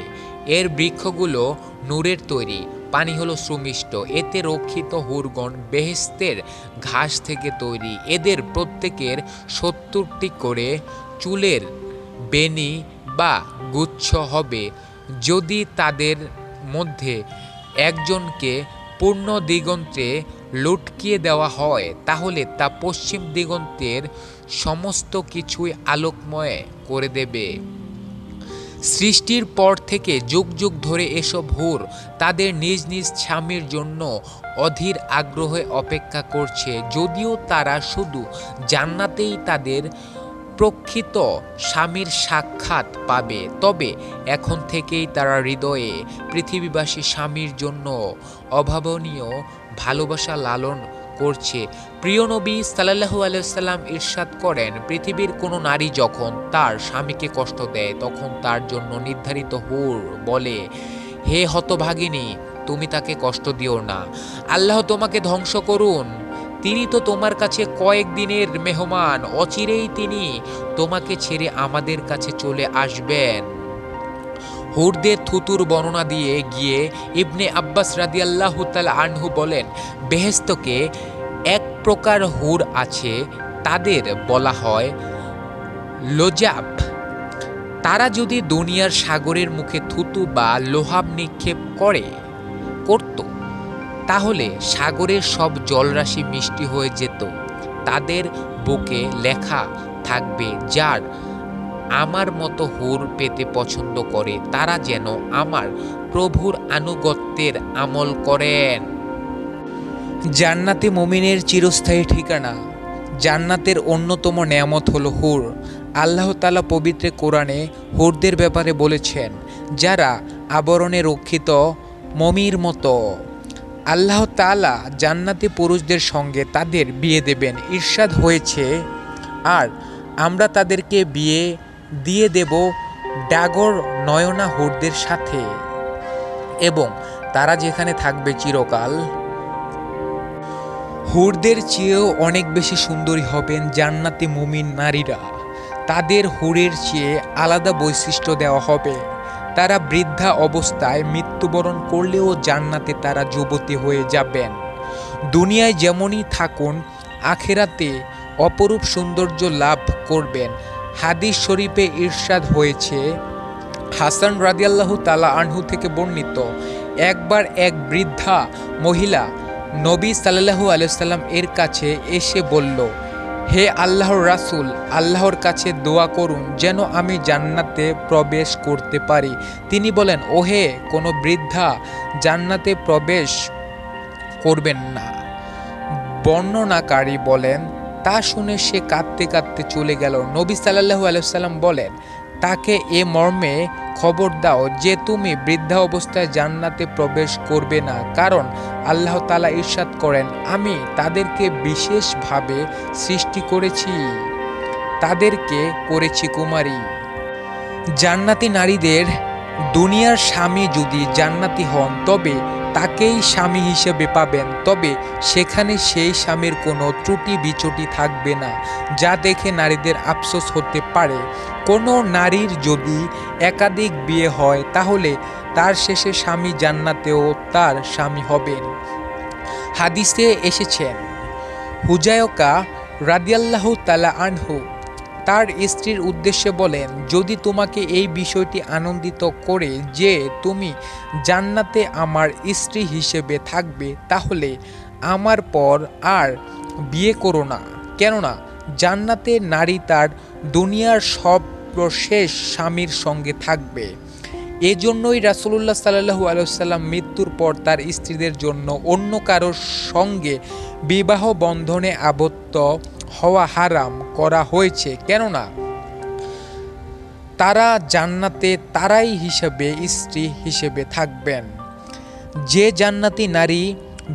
এর বৃক্ষগুলো নূরের তৈরি, পানি হলো সুমিষ্ট। এতে রক্ষিত হুরগণ বেহেশতের ঘাস থেকে তৈরি। এদের প্রত্যেকের ৭০টি করে চুলের বেনি বা গুচ্ছ হবে। যদি তাদের মধ্যে একজনকে পূর্ণ দিগন্তে লটকিয়ে দেওয়া হয়, তাহলে তা পশ্চিম দিগন্তের সমস্ত কিছুই আলোকময় করে দেবে। সৃষ্টির পর থেকে যুগ যুগ ধরে এসব হুর তাদের নিজ নিজ স্বামীর জন্য অধীর আগ্রহে অপেক্ষা করছে। যদিও তারা শুধু জান্নাতেই তাদের প্রকৃত স্বামীর সাক্ষাৎ পাবে, তবে এখন থেকেই তারা হৃদয়ে পৃথিবীবাসী স্বামীর জন্য অভাবনীয় ভালোবাসা লালন করছে। প্রিয় নবী সাল্লাল্লাহু আলাইহি ওয়াসাল্লাম ইরশাদ করেন, পৃথিবীর কোনো নারী যখন তার স্বামীকে কষ্ট দেয়, তখন তার জন্য নির্ধারিত হুর বলে, হে হতভাগিনী, তুমি তাকে কষ্ট দিও না, আল্লাহ তোমাকে ধ্বংস করুন। তিনি তো তোমার কাছে কয়েকদিনের মেহমান, অচিরেই তিনি তোমাকে ছেড়ে আমাদের কাছে চলে আসবেন। হুরদের থুতুর বর্ণনা দিয়ে গিয়ে ইবনে আব্বাস রাদিয়াল্লাহু তাআলা আনহু বলেন, বেহেশতকে এক প্রকার হুর আছে, তাদের বলা হয় লোজাব। তারা যদি দুনিয়ার সাগরের মুখে থুতু বা লোহাব নিক্ষেপ করত, তাহলে সাগরের সব জলরাশি মিষ্টি হয়ে যেত। তাদের বুকে লেখা থাকবে, যার আমার মতো হুর পেতে পছন্দ করে, তারা যেন আমার প্রভুর আনুগত্যের আমল করেন। জান্নাতে মুমিনের চিরস্থায়ী ঠিকানা। জান্নাতের অন্যতম নেয়ামত হলো হুর। আল্লাহ তাআলা পবিত্র কোরআনে হুরদের ব্যাপারে বলেছেন, যারা আবরণে রক্ষিত মমির মতো। আল্লাহ তাআলা জান্নাতি পুরুষদের সঙ্গে তাদের বিয়ে দেবেন। ইরশাদ হয়েছে, আর আমরা তাদেরকে বিয়ে দিয়ে দেব ডাগর নয়না হুরদের সাথে, এবং তারা যেখানে থাকবে চিরকাল। হুরদের চেয়েও অনেক বেশি সুন্দরী হবেন জান্নাতি মুমিন নারীরা। তাদের হুরের চেয়ে আলাদা বৈশিষ্ট্য দেওয়া হবে। তারা বৃদ্ধা অবস্থায় মৃত্যুবরণ করলেও জান্নাতে তারা যুবতী হয়ে যাবেন। দুনিয়ায় যেমনই থাকুন, আখিরাতে অপরূপ সৌন্দর্য লাভ করবেন। হাদিস শরীফে ইরশাদ হয়েছে, হাসান রাদিয়াল্লাহু তাআলা আনহু থেকে বর্ণিত, একবার এক বৃদ্ধা মহিলা নবী সাল্লাল্লাহু আলাইহি ওয়াসাল্লাম এর কাছে এসে বলল, হে আল্লাহর রাসূল, আল্লাহর কাছে দোয়া করুন যেন আমি জান্নাতে প্রবেশ করতে পারি। তিনি বলেন, ওহে কোনো বৃদ্ধা জান্নাতে প্রবেশ করবেন না, বর্ণনাকারী বলেন, তা শুনে সে কাঁদতে কাঁদতে চলে গেল। নবী সাল্লাল্লাহু আলাইহি ওয়াসাল্লাম বলেন, তাকে এ মর্মে খবর দাও যে তুমি বৃদ্ধা অবস্থায় জান্নাতে প্রবেশ করবে না, কারণ আল্লাহ তাআলা ইরশাদ করেন, আমি তাদেরকে বিশেষভাবে সৃষ্টি করেছি, তাদেরকে করেছি কুমারী। জান্নাতি নারীদের দুনিয়ার স্বামী যদি জান্নাতি হন তবে তাকেই স্বামী হিসেবে পাবেন, তবে সেখানে সেই স্বামীর কোনো ত্রুটি বিচুটি থাকবে না, যা দেখে নারীদের আফসোস হতে পারে। কোনো নারীর যদি একাধিক বিয়ে হয় তাহলে তার শেষে স্বামী জান্নাতেও তার স্বামী হবেন। হাদিসে এসেছেন, হুজায়কা রাদিয়াল্লাহু তাআলা আনহু তার স্ত্রীর উদ্দেশ্যে বলেন, যদি তোমাকে এই বিষয়টি আনন্দিত করে যে তুমি জান্নাতে আমার স্ত্রী হিসেবে থাকবে, তাহলে আমার পর আর বিয়ে করো না, কেননা জান্নাতে নারী তার দুনিয়ার সর্বশেষ স্বামীর সঙ্গে থাকবে। এজন্যই রাসূলুল্লাহ সাল্লাল্লাহু আলাইহি ওয়াসাল্লাম মৃত্যুর পর তার স্ত্রীদের জন্য অন্য কারোর সঙ্গে বিবাহ বন্ধনে আবদ্ধ হওয়া হারাম করা হয়েছে, কেননা তারা জান্নাতে তারাই হিসেবে স্ত্রী হিসেবে থাকবেন। যে জান্নাতি নারী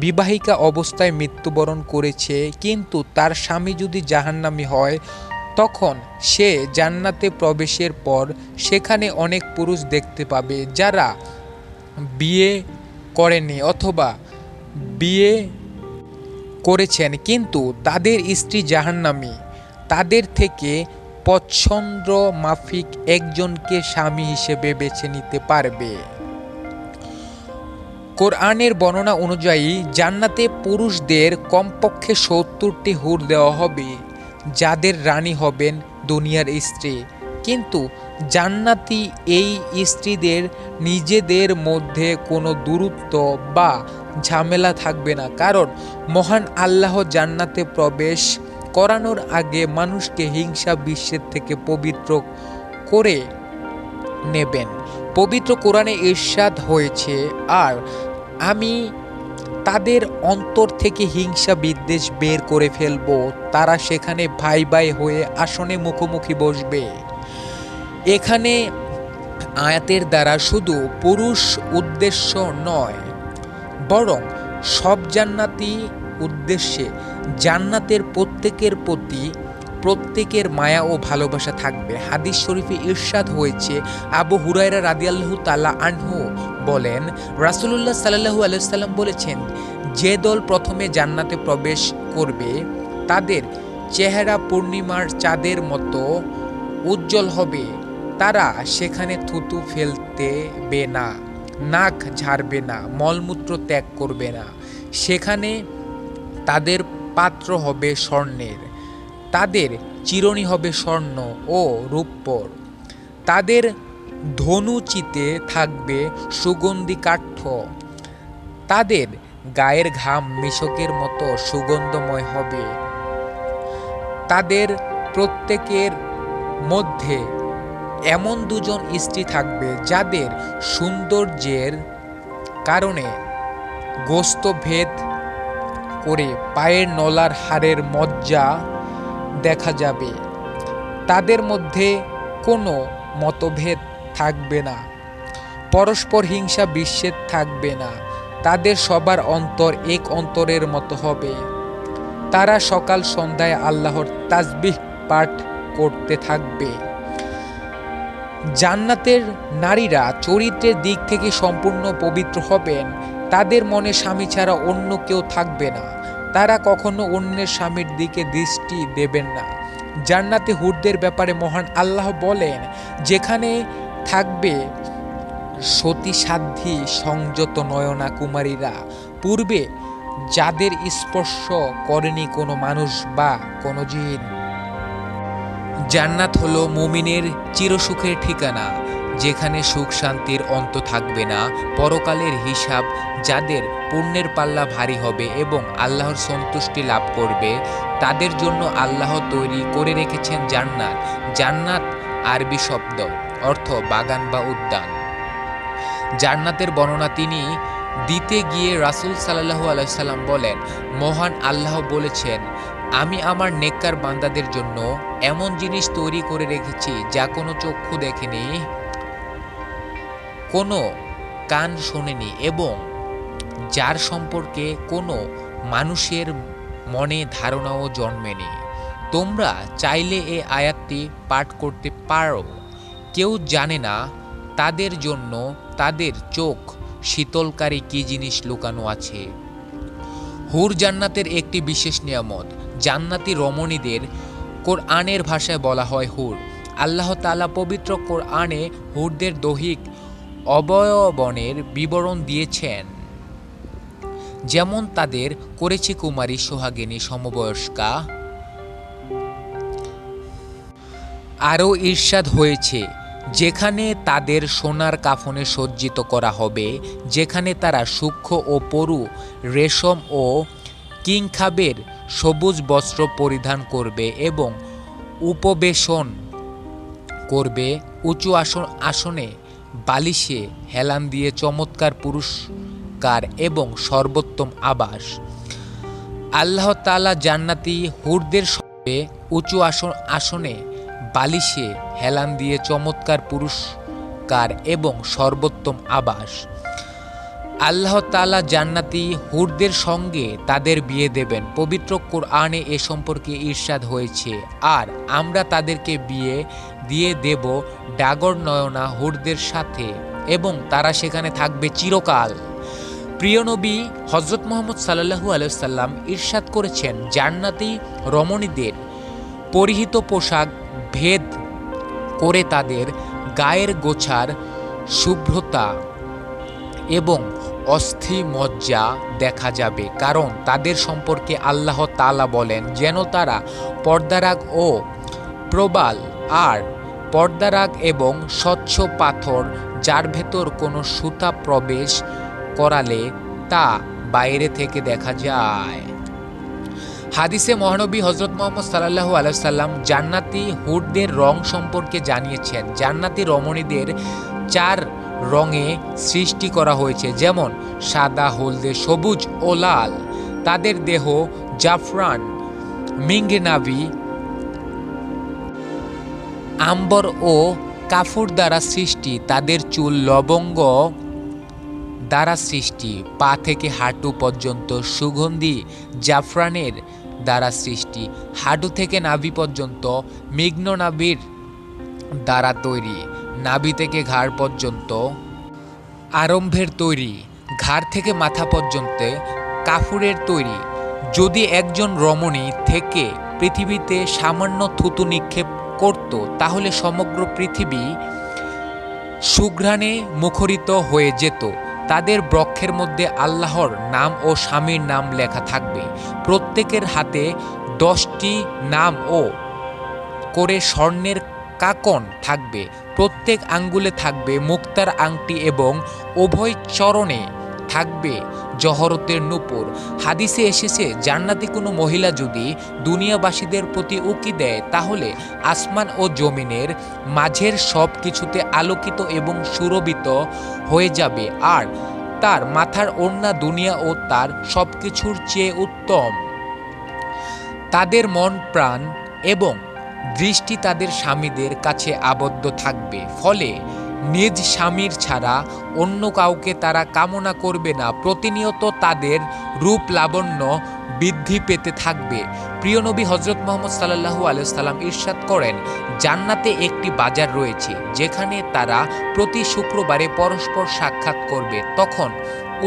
বিবাহিকা অবস্থায় মৃত্যুবরণ করেছে কিন্তু তার স্বামী যদি জাহান্নামী হয়, তখন সে জান্নাতে প্রবেশের পর সেখানে অনেক পুরুষ দেখতে পাবে যারা বিয়ে করেনি অথবা বিয়ে করেছেন কিন্তু তাদের স্ত্রী জাহান্নামী। তাদের থেকে পছন্দ মাফিক একজনকে স্বামী হিসেবে বেছে নিতে পারবে। কোরআনের বর্ণনা অনুযায়ী জান্নাতে পুরুষদের কমপক্ষে ৭০টি হুর দেওয়া হবে, যাদের রানী হবেন দুনিয়ার স্ত্রী। কিন্তু জান্নাতি এই স্ত্রীদের নিজেদের মধ্যে কোনো দূরত্ব বা ঝামেলা থাকবে না, কারণ মহান আল্লাহ জান্নাতে প্রবেশ করানোর আগে মানুষকে হিংসা বিদ্বেষ থেকে পবিত্র করে নেবেন। পবিত্র কোরআনে ইরশাদ হয়েছে, আর আমি তাদের অন্তর থেকে হিংসা বিদ্বেষ বের করে ফেলব, তারা সেখানে ভাই ভাই হয়ে আসনে মুখোমুখি বসবে। এখানে আয়াতের দ্বারা শুধু পুরুষ উদ্দেশ্য নয়, বরং সব জান্নাতি উদ্দেশ্যে জান্নাতের প্রত্যেকের প্রতি প্রত্যেকের মায়া ও ভালোবাসা থাকবে। হাদিস শরীফে ইরশাদ হয়েছে, আবু হুরায়রা রাদিয়াল্লাহু তাআলা আনহু বলেন, রাসূলুল্লাহ সাল্লাল্লাহু আলাইহি ওয়াসাল্লাম বলেছেন, যে দল প্রথমে জান্নাতে প্রবেশ করবে তাদের চেহারা পূর্ণিমার চাঁদের মতো উজ্জ্বল হবে। তারা সেখানে থুতু ফেলবে না, নাক ঝাড়বে না, মলমূত্র ত্যাগ করবে না। সেখানে তাদের পাত্র হবে স্বর্ণের, তাদের চিরুনি হবে স্বর্ণ ও রূপোর, তাদের ধনুচিতে থাকবে সুগন্ধি কাষ্ঠ, তাদের গায়ের ঘাম মিশকের মতো সুগন্ধময় হবে। তাদের প্রত্যেকের মধ্যে এমন দুজন স্ত্রী থাকবে যাদের সৌন্দর্যের কারণে গোস্ত ভেদ করে পায়ের নলার হাড়ের মজ্জা দেখা যাবে। তাদের মধ্যে কোনো মতভেদ থাকবে না, পরস্পর হিংসা বিদ্বেষ থাকবে না। তাদের সবার অন্তর এক অন্তরের মতো হবে। তারা সকাল সন্ধ্যায় আল্লাহর তাসবিহ পাঠ করতে থাকবে। জান্নাতের নারীরা চরিত্রের দিক থেকে সম্পূর্ণ পবিত্র হবেন। তাদের মনে স্বামী ছাড়া অন্য কেউ থাকবে না। তারা কখনো অন্যের স্বামীর দিকে দৃষ্টি দেবেন না। জান্নাতে হুরদের ব্যাপারে মহান আল্লাহ বলেন, যেখানে থাকবে সতী সাধ্বী সংযত নয়না কুমারীরা, পূর্বে যাদের স্পর্শ করেনি কোনো মানুষ বা কোনো জিন। জান্নাত হলো মুমিনের চিরসুখের ঠিকানা, যেখানে সুখ শান্তির অন্ত থাকবে না। পরকালের হিসাব যাদের পুণ্যের পাল্লা ভারী হবে এবং আল্লাহর সন্তুষ্টি লাভ করবে, তাদের জন্য আল্লাহ তৈরি করে রেখেছেন জান্নাত। জান্নাত আরবি শব্দ, অর্থ বাগান বা উদ্যান। জান্নাতের বর্ণনা তিনি দিতে গিয়ে রাসূল সাল্লাল্লাহু আলাইহি সাল্লাম বলেন, মহান আল্লাহ বলেছেন, আমি আমার নেককার বান্দাদের জন্য এমন জিনিস তৈরি করে রেখেছি যা কোনো চক্ষু দেখেনি, কোনো কান শোনেনি এবং যার সম্পর্কে কোনো মানুষের মনে ধারণাও জন্মেনি। তোমরা চাইলে এই আয়াতটি পাঠ করতে পারো। কেউ জানে না তাদের জন্য তাদের চোখ শীতলকারী কি জিনিস লুকানো আছে। হুর জান্নাতের একটি বিশেষ নিয়ামত। জান্নাতি রমণীদের কোরআনের ভাষায় বলা হয় হুর। আল্লাহ তাআলা পবিত্র কোরআনে হুরদের দৈহিক অবয়বনের বিবরণ দিয়েছেন, যেমন তাদের করেছে কুমারী, সোহাগিনী, সমবয়স্কা। আরও ইরশাদ হয়েছে, যেখানে তাদের সোনার কাফনে সজ্জিত করা হবে, যেখানে তারা সূক্ষ্ম ও পরু রেশম ও কিংখাবের সবুজ বস্ত্র পরিধান করবে এবং উপবেশন করবে, উঁচু আসনে বালিশে হেলান দিয়ে চমৎকার পুরস্কার এবং সর্বোত্তম আবাস। আল্লাহ তাআলা জান্নাতি হুরদের সঙ্গে উঁচু আসনে বালিশে হেলান দিয়ে চমৎকার পুরস্কার এবং সর্বোত্তম আবাস। আল্লাহ তাআলা জান্নাতি হুরদের সঙ্গে তাদের বিয়ে দেবেন। পবিত্র কোরআনে এ সম্পর্কে ইরশাদ হয়েছে, আর আমরা তাদেরকে বিয়ে দিয়ে দেব ডাগর নয়না হুরদের সাথে এবং তারা সেখানে থাকবে চিরকাল। প্রিয় নবী হযরত মুহাম্মদ সাল্লাল্লাহু আলাইহি সাল্লাম ইরশাদ করেছেন, জান্নাতি রমণীদের পরিহিত পোশাক ভেদ করে তাদের গায়ের গোছার শুভ্রতা এবং অস্থি মজ্জা দেখা যাবে, কারণ তাদের সম্পর্কে আল্লাহ তাআলা বলেন, যেন তারা পর্দারাগ ও প্রবাল আর পর্দারাগ এবং স্বচ্ছ পাথর যার ভেতর কোনো সুতা প্রবেশ করালে তা বাইরে থেকে দেখা যায়। হাদিসে মহানবী হযরত মুহাম্মদ সাল্লাল্লাহু আলাইহি সাল্লাম জান্নাতি হুরদের রং সম্পর্কে জানিয়েছেন, জান্নাতি রমণীদের 4 রঙে সৃষ্টি করা হয়েছে, যেমন সাদা, হলদে, সবুজ ও লাল। তাদের দেহ জাফরান, মিঙ্গনাবি, আম্বর ও কাফুর দ্বারা সৃষ্টি। তাদের চুল লবঙ্গ দ্বারা সৃষ্টি। পা থেকে হাঁটু পর্যন্ত সুগন্ধি জাফরানের দ্বারা সৃষ্টি। হাঁটু থেকে নাভি পর্যন্ত মিগ্ননাবির দ্বারা তৈরি। নাভি থেকে ঘাড় পর্যন্ত আরম্ভের তৈরি। ঘাড় থেকে মাথা পর্যন্ত কাফুরের তৈরি। যদি একজন রমণী থেকে পৃথিবীতে সামান্য থুতু নিক্ষেপ করত, তাহলে সমগ্র পৃথিবী সুঘ্রাণে মুখরিত হয়ে যেত। তাদের বক্ষের মধ্যে আল্লাহর নাম ও স্বামীর নাম লেখা থাকবে। প্রত্যেকের হাতে 10টি নাম ও করে স্বর্ণের কাকন থাকবে। প্রত্যেক আঙ্গুলে থাকবে মুক্তার আংটি এবং উভয় চরণে থাকবে জহরতের নূপুর। হাদিসে এসেছে, জান্নাতি কোনো মহিলা যদি দুনিয়াবাসীদের প্রতি উকি দেয়, তাহলে আসমান ও জমিনের মাঝের সব কিছুতে আলোকিত এবং সুরভিত হয়ে যাবে, আর তার মাথার ওড়না দুনিয়া ও তার সবকিছুর চেয়ে উত্তম। তাদের মন, প্রাণ এবং দৃষ্টি তাদের স্বামীদের কাছে আবদ্ধ থাকবে, ফলে নিজ স্বামীর ছাড়া অন্য কাউকে তারা কামনা করবে না। প্রতিনিয়ত তাদের রূপ লাবণ্য বৃদ্ধি পেতে থাকবে। প্রিয় নবী হযরত মুহাম্মদ সাল্লাল্লাহু আলাইহি সাল্লাম ইরশাদ করেন, জান্নাতে একটি বাজার রয়েছে, যেখানে তারা প্রতি শুক্রবারে পরস্পর সাক্ষাৎ করবে। তখন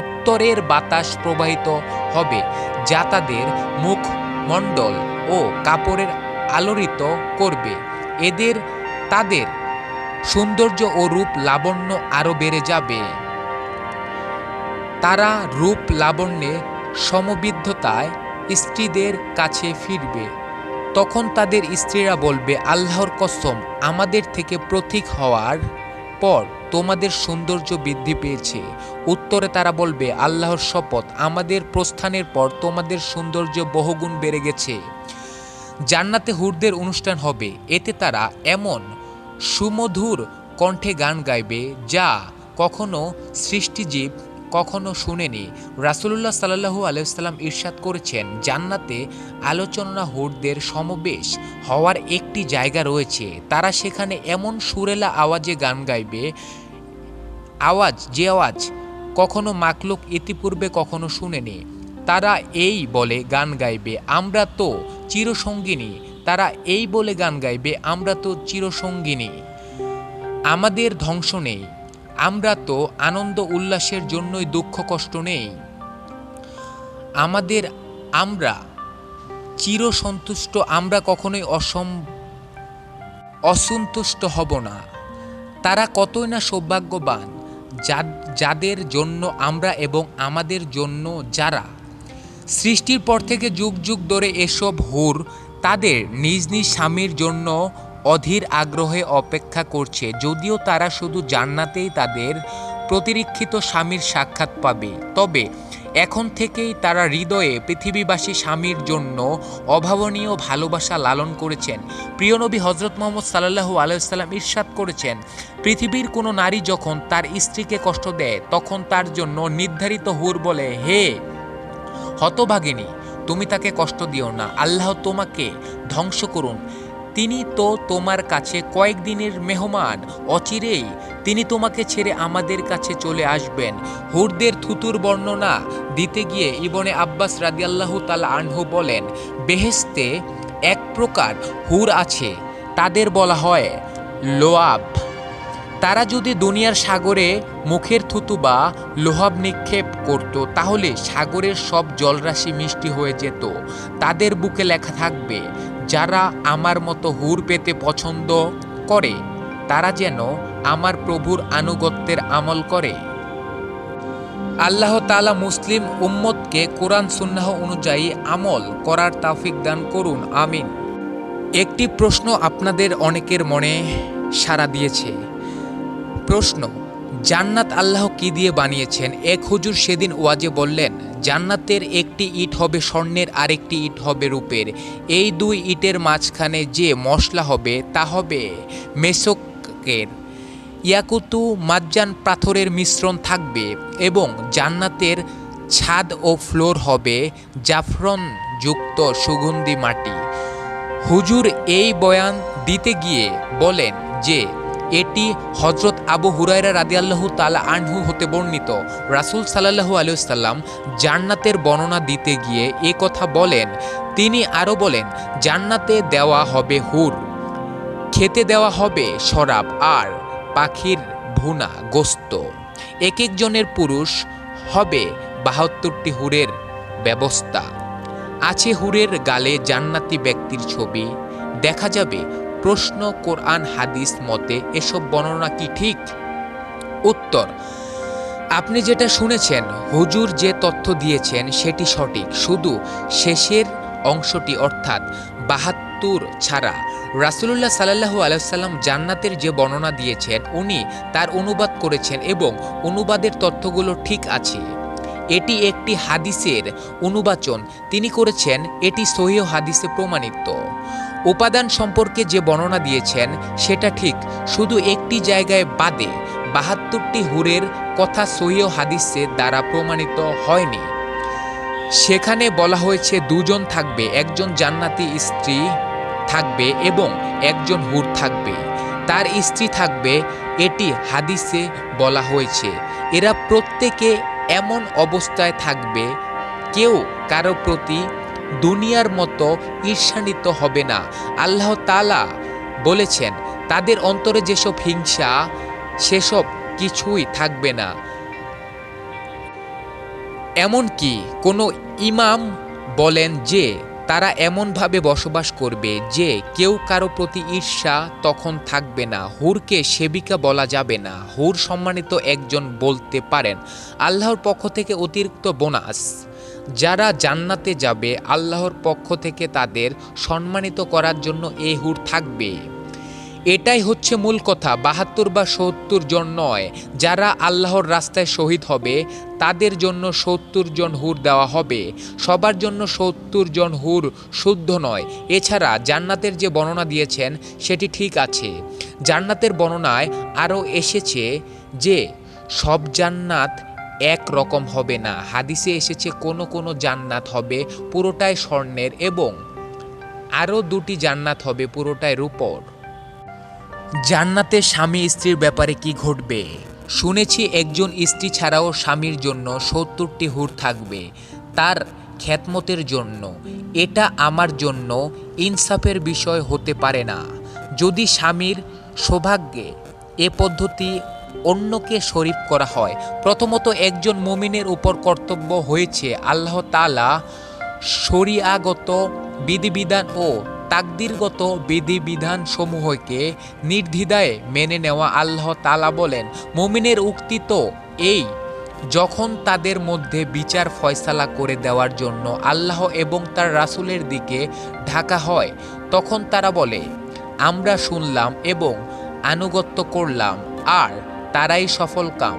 উত্তরের বাতাস প্রবাহিত হবে, যা তাদের মুখমণ্ডল ও কাপড়ের আলোড়িত করবে। তাদের সৌন্দর্য ও রূপ লাবণ্য আরো বেড়ে যাবে। তারা রূপ লাবণ্যে সমবিদ্ধতায় স্ত্রীদের কাছে ফিরবে। তখন তাদের স্ত্রীরা বলবে, আল্লাহর কসম, আমাদের থেকে পৃথক হওয়ার পর তোমাদের সৌন্দর্য বৃদ্ধি পেয়েছে। উত্তরে তারা বলবে, আল্লাহর শপথ, আমাদের প্রস্থানের পর তোমাদের সৌন্দর্য বহুগুণ বেড়ে গেছে। জান্নাতে হুরদের অনুষ্ঠান হবে। এতে তারা এমন সুমধুর কণ্ঠে গান গাইবে, যা কখনো সৃষ্টিজীব কখনো শুনেনি। রাসূলুল্লাহ সাল্লাল্লাহু আলাইহি ওয়াসাল্লাম ইরশাদ করেছেন, জান্নাতে আলোচনা হুরদের সমাবেশ হওয়ার একটি জায়গা রয়েছে। তারা সেখানে এমন সুরেলা আওয়াজে গান গাইবে, যে আওয়াজ কখনো মাখলুক ইতিপূর্বে কখনো শুনেনি। তারা এই বলে গান গাইবে, আমরা তো চিরসঙ্গিনী। তারা এই বলে গান গাইবে, আমরা তো চিরসঙ্গিনী। আমাদের ধ্বংস নেই, আমরা তো আনন্দ উল্লাসের জন্যই দুঃখ কষ্ট নেই। আমরা চিরসন্তুষ্ট, আমরা কখনোই অসন্তুষ্ট হব না। তারা কতই না সৌভাগ্যবান, যাদের জন্য আমরা এবং আমাদের জন্য যারা সৃষ্টির পর থেকে যুগ যুগ ধরে এসব হুর তাদের নিজ নিজ স্বামীর জন্য অধীর আগ্রহে অপেক্ষা করছে, যদিও তারা শুধু জান্নাতেই তাদের প্রতিরক্ষিত স্বামীর সাক্ষাৎ পাবে। তবে এখন থেকেই তারা হৃদয়ে পৃথিবীবাসী স্বামীর জন্য অভাবনীয় ভালোবাসা লালন করেছেন। প্রিয় নবী হযরত মুহাম্মদ সাল্লাল্লাহু আলাইহি ওয়াসাল্লাম ইরশাদ করেছেন, পৃথিবীর কোনো নারী যখন তার স্ত্রীকে কষ্ট দেয়, তখন তার জন্য নির্ধারিত হুর বলে, হে হতভাগিনী, তুমি তাকে কষ্ট দিও না, আল্লাহ তোমাকে ধ্বংস করুন। তিনি তো তোমার কাছে কয়েকদিনের মেহমান, অচিরেই তিনি তোমাকে ছেড়ে আমাদের কাছে চলে আসবেন। হুরদের থুতুর বর্ণনা দিতে গিয়ে ইবনে আব্বাস রাদিয়াল্লাহু তাআলা আনহু বলেন, বেহেশতে এক প্রকার হুর আছে, তাদের বলা হয় লোয়াব। তারা যদি দুনিয়ার সাগরে মুখের থুতু বা লোহাব নিক্ষেপ করত, তাহলে সাগরের সব জলরাশি মিষ্টি হয়ে যেত। তাদের বুকে লেখা থাকবে, যারা আমার মতো হুর পেতে পছন্দ করে তারা যেন আমার প্রভুর আনুগত্যের আমল করে। আল্লাহ তাআলা মুসলিম উম্মতকে কোরআন সুন্নাহ অনুযায়ী আমল করার তৌফিক দান করুন, আমিন। একটি প্রশ্ন আপনাদের অনেকের মনে সাড়া দিয়েছে। প্রশ্ন, জান্নাত আল্লাহ কি দিয়ে বানিয়েছেন? এক হুজুর সেদিন ওয়াজে বললেন, জান্নাতের একটি ইট হবে স্বর্ণের, আরেকটি ইট হবে রূপের। এই দুই ইটের মাঝখানে যে মশলা হবে তা হবে মেসকের ইয়াকুতু মার্জান পাথরের মিশ্রণ থাকবে, এবং জান্নাতের ছাদ ও ফ্লোর হবে জাফরান যুক্ত সুগন্ধি মাটি। হুজুর এই বয়ান দিতে গিয়ে বলেন যে এটি হযরত আবু হুরায়রা রাদিয়াল্লাহু তাআলা আনহু হতে বর্ণিত। রাসূল সাল্লাল্লাহু আলাইহি ওয়াসাল্লাম জান্নাতের বর্ণনা দিতে গিয়ে এ কথা বলেন। তিনি আরও বলেন, জান্নাতে দেওয়া হবে হুর, খেতে দেওয়া হবে শরাব আর পাখির ভুনা গোস্ত। এক একজনের পুরুষ হবে ৭২টি হুরের ব্যবস্থা আছে। হুরের গালে জান্নাতি ব্যক্তির ছবি দেখা যাবে। প্রশ্ন, কোরআন হাদিস মতে এসব বর্ণনা কি ঠিক? উত্তর, আপনি যেটা শুনেছেন, হুজুর যে তথ্য দিয়েছেন সেটি সঠিক, শুধু শেষের অংশটি অর্থাৎ ৭২ ছাড়া। রাসূলুল্লাহ সাল্লাল্লাহু আলাইহি ওয়াসাল্লাম জান্নাতের যে বর্ণনা দিয়েছেন উনি তার অনুবাদ করেছেন এবং অনুবাদের তথ্যগুলো ঠিক আছে। এটি একটি হাদিসের অনুবাচন তিনি করেছেন, এটি সহিহ হাদিসে প্রমাণিত। উপাদান সম্পর্কে যে বর্ণনা দিয়েছেন সেটা ঠিক, শুধু একটি জায়গায় বাদে ৭২টি হুরের কথা সহিহ হাদিসে দ্বারা প্রমাণিত হয়নি। সেখানে বলা হয়েছে দুজন থাকবে, একজন জান্নাতি স্ত্রী থাকবে এবং একজন হুর থাকবে, তার স্ত্রী থাকবে, এটি হাদিসে বলা হয়েছে। এরা প্রত্যেকে এমন অবস্থায় থাকবে, কেউ কারো প্রতি দুনিয়ার মতো ঈর্ষান্বিত হবে না। আল্লাহ তাআলা বলেছেন, তাদের অন্তরে যেসব হিংসা সেসব কিছুই থাকবে না। এমনকি কোনো ইমাম বলেন যে তারা এমনভাবে বসবাস করবে যে কেউ কারো প্রতি ঈর্ষা তখন থাকবে না। হুরকে সেবিকা বলা যাবে না, হুর সম্মানিত একজন বলতে পারেন। আল্লাহর পক্ষ থেকে অতিরিক্ত বোনাস। যারা জান্নাতে যাবে আল্লাহর পক্ষ থেকে তাদের সম্মানিত করার জন্য এই হুর থাকবে। এটাই হচ্ছে মূল কথা। ৭২ বা ৭০ জন নয়, যারা আল্লাহর রাস্তায় শহীদ হবে তাদের জন্য ৭০ জন হুর দেওয়া হবে। সবার জন্য ৭০ জন হুর শুদ্ধ নয়। এছাড়া জান্নাতের যে বর্ণনা দিয়েছেন সেটি ঠিক আছে। জান্নাতের বর্ণনায় আরও এসেছে যে সব জান্নাত এক রকম হবে না। হাদিসে এসেছে কোনো কোনো জান্নাত হবে পুরোটাই স্বর্ণের এবং আরও দুটি জান্নাত হবে পুরোটাই রূপোর। জান্নাতে স্বামী স্ত্রীর ব্যাপারে কি ঘটবে? শুনেছি একজন স্ত্রী ছাড়াও স্বামীর জন্য ৭০টি হুর থাকবে তার খ্যাতমতের জন্য। এটা আমার জন্য ইনসাফের বিষয় হতে পারে না যদি স্বামীর সৌভাগ্যে এ পদ্ধতি অন্যকে শরীক করা হয়। প্রথমত, একজন মুমিনের উপর কর্তব্য হয়েছে আল্লাহ তাআলা শরিয়াগত বিধিবিধান ও তাকদীরগত বিধিবিধান সমূহকে নির্দ্বিধায় মেনে নেওয়া। আল্লাহ তাআলা বলেন, মুমিনের উক্তি তো এই, যখন তাদের মধ্যে বিচার ফয়সালা করে দেওয়ার জন্য আল্লাহ এবং তার রাসূলের দিকে ঢাকা হয়, তখন তারা বলে, আমরা শুনলাম এবং আনুগত্য করলাম, আর তারাই সফলকাম।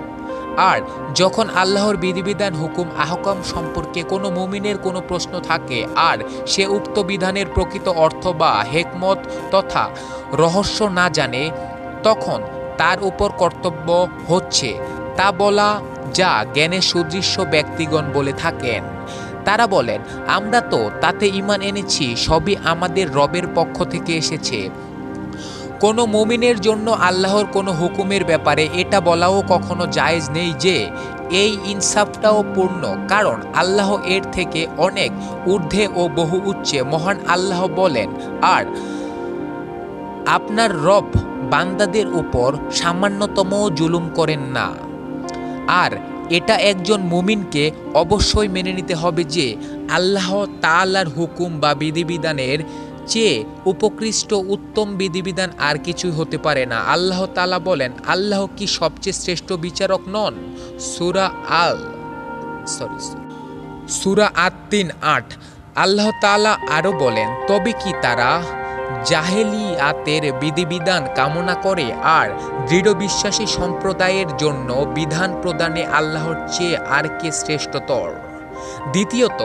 আর যখন আল্লাহর বিধিবিধান হুকুম আহকাম সম্পর্কে কোনো মুমিনের কোনো প্রশ্ন থাকে আর সে উক্ত বিধানের প্রকৃত অর্থ বা হেকমত তথা রহস্য না জানে, তখন তার উপর কর্তব্য হচ্ছে তা বলা যা জ্ঞানের সুদৃশ্য ব্যক্তিগণ বলে থাকেন। তারা বলেন, আমরা তো তাতে ঈমান এনেছি, সবই আমাদের রবের পক্ষ থেকে এসেছে। কোনো মুমিনের জন্য আল্লাহর কোনো হুকুমের ব্যাপারে এটা বলাও কখনো জায়েজ নেই যে এই ইনসাফটাও পূর্ণ, কারণ আল্লাহ এর থেকে অনেক ঊর্ধ্বে ও বহু উচ্চে। মহান আল্লাহ বলেন, আর আপনার রব বান্দাদের উপর সামান্যতম জুলুম করেন না। আর এটা একজন মুমিনকে অবশ্যই মেনে নিতে হবে যে আল্লাহ তাআলার হুকুম বা বিধিবিধানের চেয়ে উপকৃষ্ট উত্তম বিধিবিধান আর কিছুই হতে পারে না। আল্লাহ তাআলা বলেন, আল্লাহ কি সবচেয়ে শ্রেষ্ঠ বিচারক নন? সূরা আত-৩ আল্লাহ তাআলা আরও বলেন, তবে কি তারা জাহেলিয়াতের বিধিবিধান কামনা করে আর দৃঢ় বিশ্বাসী সম্প্রদায়ের জন্য বিধান প্রদানে আল্লাহর চেয়ে আর কে শ্রেষ্ঠতর? দ্বিতীয়ত,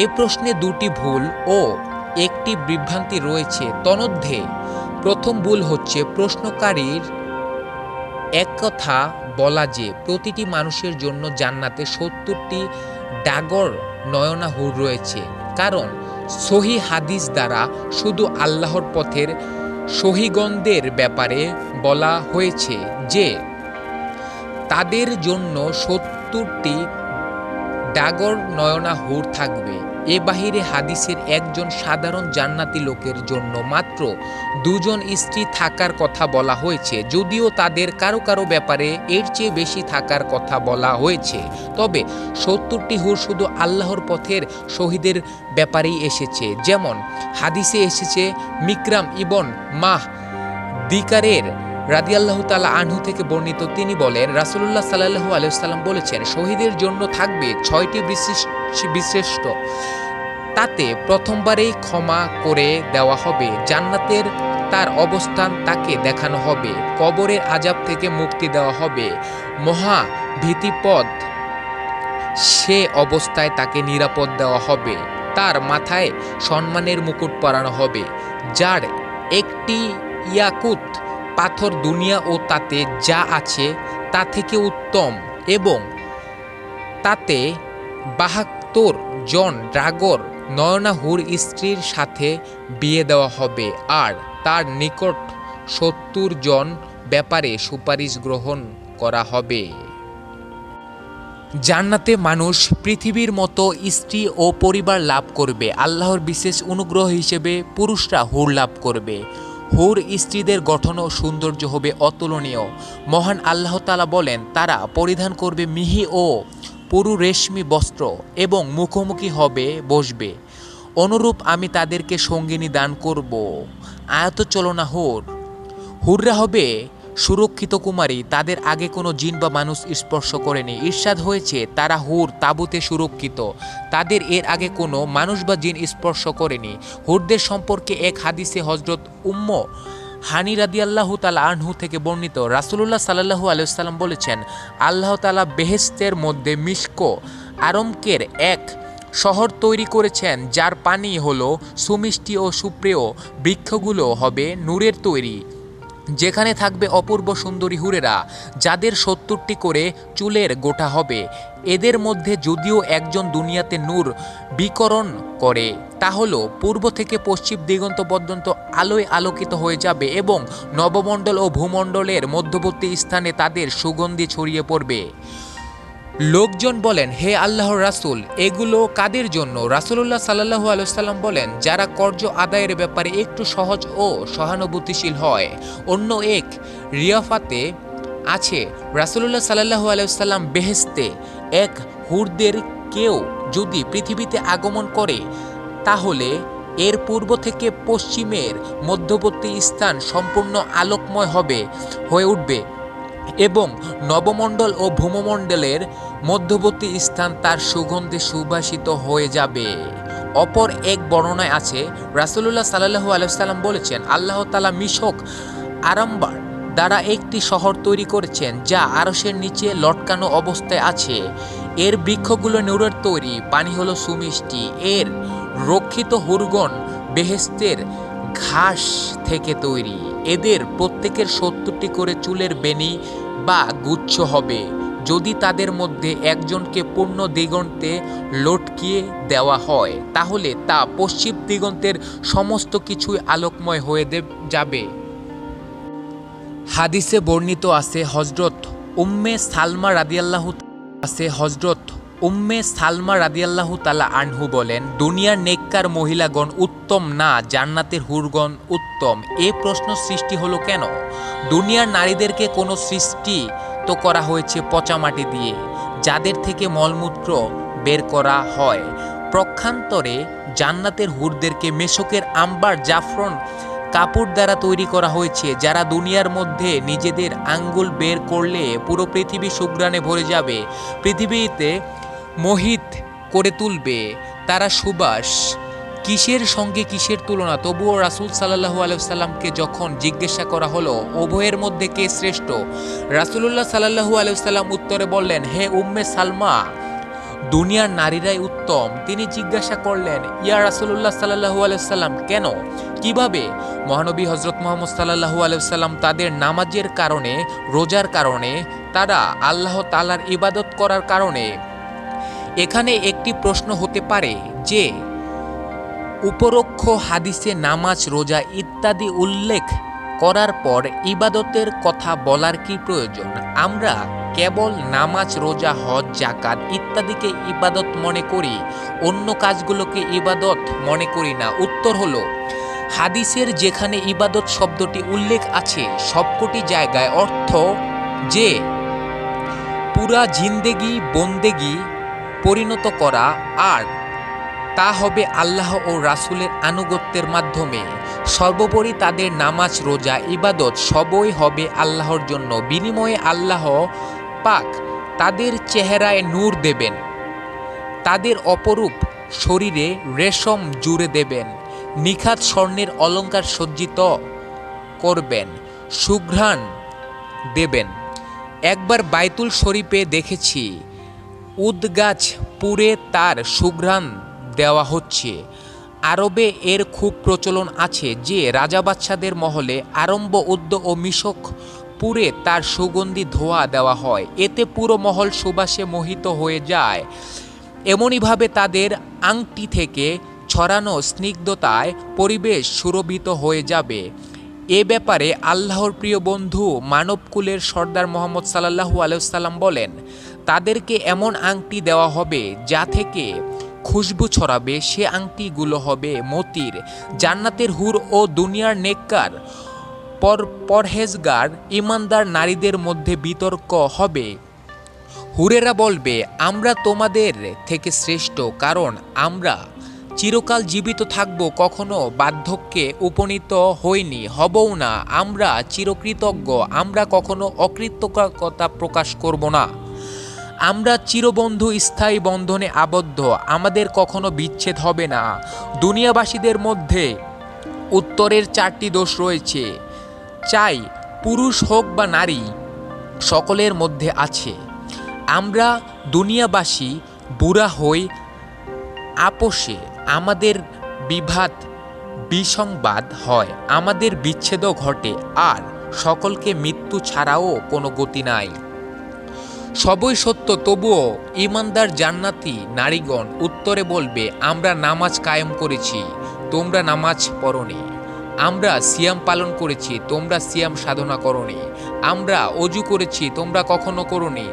এ প্রশ্নে দুটি ভুল ও একটি বিভ্রান্তি রয়েছে। তন্মধ্যে প্রথম ভুল হচ্ছে প্রশ্নকারীর এক কথা বলা যে প্রতিটি মানুষের জন্য জান্নাতে ৭০টি ডাগর নয়না হুর রয়েছে, কারণ সহিহ হাদিস দ্বারা শুধু আল্লাহর পথের সহিগণদের ব্যাপারে বলা হয়েছে যে তাদের জন্য ৭০টি ডাগর নয়না হুর থাকবে। এ বাহিরে হাদিসের একজন সাধারণ জান্নাতি লোকের জন্য মাত্র ২ জন স্ত্রী থাকার কথা বলা হয়েছে, যদিও তাদের কারো কারো ব্যাপারে এর চেয়ে বেশি থাকার কথা বলা হয়েছে। তবে ৭০টি হুর শুধু আল্লাহর পথের শহীদের ব্যাপারেই এসেছে। যেমন হাদিসে এসেছে, মিকরাম ইবন মাহ দিকারের রাদিয়াল্লাহু তাআলা আনহু থেকে বর্ণিত, তিনি বলেন, রাসূলুল্লাহ সাল্লাল্লাহু আলাইহি ওয়াসাল্লাম বলেছেন, শহীদের জন্য থাকবে ৬টি বিশিষ্ট, তাতে প্রথমবারেই ক্ষমা করে দেওয়া হবে, জান্নাতের তার অবস্থান তাকে দেখানো হবে, কবরের আযাব থেকে মুক্তি দেওয়া হবে, মহা ভীতিপদ সে অবস্থায় তাকে নিরাপদ দেওয়া হবে, তার মাথায় সম্মানের মুকুট পরানো হবে, যার একটি ইয়াকুত পাথর দুনিয়া ও তাতে যা আছে তা থেকে উত্তম, এবং তাতে ৭২ জন ডাগর নয়না হুর স্ত্রীর সাথে বিয়ে দেওয়া হবে, আর তার নিকট ৭০ জন ব্যাপারে সুপারিশ গ্রহণ করা হবে। জান্নাতে মানুষ পৃথিবীর মতো স্ত্রী ও পরিবার লাভ করবে। আল্লাহর বিশেষ অনুগ্রহ হিসেবে পুরুষরা হুর লাভ করবে। হুর স্ত্রীদের গঠন ও সৌন্দর্য হবে অতুলনীয়। মহান আল্লাহ তাআলা বলেন, তারা পরিধান করবে মিহি ও পুরু রেশমি বস্ত্র এবং মুখোমুখি হবে বসবে, অনুরূপ আমি তাদেরকে সঙ্গিনী দান করব। আয়াতচলনা হুররা হবে সুরক্ষিত কুমারী, তাদের আগে কোনো জিন বা মানুষ স্পর্শ করেনি। ইরশাদ হয়েছে, তারা হুর তাঁবুতে সুরক্ষিত, তাদের এর আগে কোনো মানুষ বা জিন স্পর্শ করেনি। হুরদের সম্পর্কে এক হাদিসে হযরত উম্মু হানি রাদিয়াল্লাহু তাআলা আনহু থেকে বর্ণিত, রাসূলুল্লাহ সাল্লাল্লাহু আলাইহি ওয়াসাল্লাম বলেছেন, আল্লাহ তাআলা বেহেশতের মধ্যে মিশক আরমকের এক শহর তৈরি করেছেন, যার পানি হলো সুমিষ্টি ও সুপ্রিয়, বৃক্ষগুলো হবে নূরের তৈরি, যেখানে থাকবে অপূর্ব সুন্দরী হুরেরা, যাদের 70টি করে চুলের গোটা হবে। এদের মধ্যে যদিও একজন দুনিয়াতে নূর বিকরণ করে, তা হলো পূর্ব থেকে পশ্চিম দিগন্ত পর্যন্ত আলোয় আলোকিত হয়ে যাবে এবং নবমণ্ডল ও ভূমণ্ডলের মধ্যবর্তী স্থানে তাদের সুগন্ধি ছড়িয়ে পড়বে। লোকজন বলেন, হে আল্লাহর রাসূল, এগুলো কাদের জন্য? রাসূলুল্লাহ সাল্লাল্লাহু আলাইহি ওয়াসাল্লাম বলেন, যারা কর্জ আদায়ের ব্যাপারে একটু সহজ ও সহানুভূতিশীল হয়। অন্য এক রিয়াফাতে আছে, রাসূলুল্লাহ সাল্লাল্লাহু আলাইহি ওয়াসাল্লাম বেহেশতে এক হুরদের কেউ যদি পৃথিবীতে আগমন করে, তাহলে এর পূর্ব থেকে পশ্চিমের মধ্যবর্তী স্থান সম্পূর্ণ আলোকময় হয়ে উঠবে এবং নবমণ্ডল ও ভূমণ্ডলের মধ্যবর্তী স্থান তার সুগন্ধে সুবাসিত হয়ে যাবে। অপর এক বর্ণনায় আছে, রাসূলুল্লাহ সাল্লাল্লাহু আলাইহি ওয়াসাল্লাম বলেছেন, আল্লাহ তাআলা মিশক আরাম্বার দ্বারা একটি শহর তৈরি করেছেন, যা আরশের নিচে লটকানো অবস্থায় আছে। এর বৃক্ষগুলো নূরের তৈরি, পানি হলো সুমিষ্টি। এর রক্ষিত হুরগণ বেহেশতের ঘাস থেকে তৈরি। এদের প্রত্যেকের 70টি করে চুলের বেনি বা গুচ্ছ হবে। যদি তাদের মধ্যে একজনকে পূর্ণ দিগন্তে লটকিয়ে দেওয়া হয়, তাহলে তা পশ্চিম দিগন্তের সমস্ত কিছুই আলোকময় হয়ে যাবে। হাদিসে বর্ণিত আছে, হযরত উম্মে সালমা রাদিয়াল্লাহু তাআলা আনহু বলেন, দুনিয়ার নেককার মহিলাগণ উত্তম না জান্নাতের হুরগণ উত্তম? এ প্রশ্ন সৃষ্টি হলো কেন? দুনিয়ার নারীদেরকে কোনো সৃষ্টি তো করা হয়েছে পচা মাটি দিয়ে, যাদের থেকে মলমূত্র বের করা হয়। পক্ষান্তরে জান্নাতের হুরদেরকে মেশকের আম্বার জাফরান কাপড় দ্বারা তৈরি করা হয়েছে, যারা দুনিয়ার মধ্যে নিজেদের আঙ্গুল বের করলে পুরো পৃথিবী সুঘ্রাণে ভরে যাবে, পৃথিবীতে মোহিত করে তুলবে। তারা সুবাস। কিসের সঙ্গে কিসের তুলনা? তবুও রাসূল সাল্লাল্লাহু আলাইহি ওয়াসাল্লামকে যখন জিজ্ঞাসা করা হলো, উভয়ের মধ্যে কে শ্রেষ্ঠ, রাসূলুল্লাহ সাল্লাল্লাহু আলাইহি ওয়াসাল্লাম উত্তরে বললেন, হে উম্মে সালমা, দুনিয়ার নারীরাই উত্তম। তিনি জিজ্ঞাসা করলেন, ইয়া রাসূলুল্লাহ সাল্লাল্লাহু আলাইহি ওয়াসাল্লাম, কেন, কিভাবে? মহানবী হযরত মুহাম্মদ সাল্লাল্লাহু আলাইহি ওয়াসাল্লাম তাদের নামাজের কারণে, রোজার কারণে, তারা আল্লাহ তাআলার ইবাদত করার কারণে। এখানে একটি প্রশ্ন হতে পারে যে, উপরোক্ত হাদিসে নামাজ, রোজা ইত্যাদি উল্লেখ করার পর ইবাদতের কথা বলার কি প্রয়োজন? আমরা কেবল নামাজ, রোজা, হজ, যাকাত ইত্যাদিকে ইবাদত মনে করি, অন্য কাজগুলোকে ইবাদত মনে করি না। উত্তর হলো, হাদিসের যেখানে ইবাদত শব্দটি উল্লেখ আছে, সবকটি জায়গায় অর্থ যে পুরা জিন্দেগি বন্দেগি পরিণত করা, আর তা হবে আল্লাহ ও রাসূলের আনুগত্যের মাধ্যমে। সর্বোপরি তাদের নামাজ, রোজা, ইবাদত সবই হবে আল্লাহর জন্য। বিনিময়ে আল্লাহ পাক তাদের চেহারায় নূর দেবেন, তাদের অপরূপ শরীরে রেশম জুড়ে দেবেন, নিখাত স্বর্ণের অলঙ্কার সজ্জিত করবেন, সুঘ্রাণ দেবেন। একবার বাইতুল শরীফে দেখেছি উদ গাছ পুড়ে তার সুঘ্রাণ দেওয়া হচ্ছে। আরবে এর খুব প্রচলন আছে যে রাজা বাদশাদের মহলে আরম্ভ উদ্দ ও মিশক পুড়ে তার সুগন্ধি ধোঁয়া দেওয়া হয়, এতে পুরো মহল সুবাসে মোহিত হয়ে যায়। এমনইভাবে তাদের আংটি থেকে ছড়ানো স্নিগ্ধতায় পরিবেশ সুরভিত হয়ে যাবে। এ ব্যাপারে আল্লাহর প্রিয় বন্ধু মানবকুলের সর্দার মুহাম্মদ সাল্লাল্লাহু আলাইহি ওয়াসাল্লাম বলেন, তাদেরকে এমন আংটি দেওয়া হবে যা থেকে খুশবু ছড়াবে, সে আংটিগুলো হবে মতির। জান্নাতের হুর ও দুনিয়ার নেককার পরহেজগার ইমানদার নারীদের মধ্যে বিতর্ক হবে। হুরেরা বলবে, আমরা তোমাদের থেকে শ্রেষ্ঠ, কারণ আমরা চিরকাল জীবিত থাকব, কখনো বার্ধক্যে উপনীত হইনি, হবও না। আমরা চিরকৃতজ্ঞ, আমরা কখনো অকৃতজ্ঞতা প্রকাশ করব না। আমরা চিরবন্ধু, স্থায়ী বন্ধনে আবদ্ধ, আমাদের কখনো বিচ্ছেদ হবে না। দুনিয়াবাসীদের মধ্যে উত্তরের 4টি দোষ রয়েছে, চাই পুরুষ হোক বা নারী, সকলের মধ্যে আছে। আমরা দুনিয়াবাসী বুড়া হই, আপোষে আমাদের বিসংবাদ হয়, আমাদের বিচ্ছেদও ঘটে, আর সকলকে মৃত্যু ছাড়াও কোনো গতি নাই। সবই সত্য, তবুও ঈমানদার জান্নাতি নারীগণ উত্তরে বলবে, আমরা নামাজ কায়েম করেছি, তোমরা নামাজ পড়নি। আমরা সিয়াম পালন করেছি, তোমরা সিয়াম সাধনা করনি। আমরা অজু করেছি, তোমরা কখনো করনি।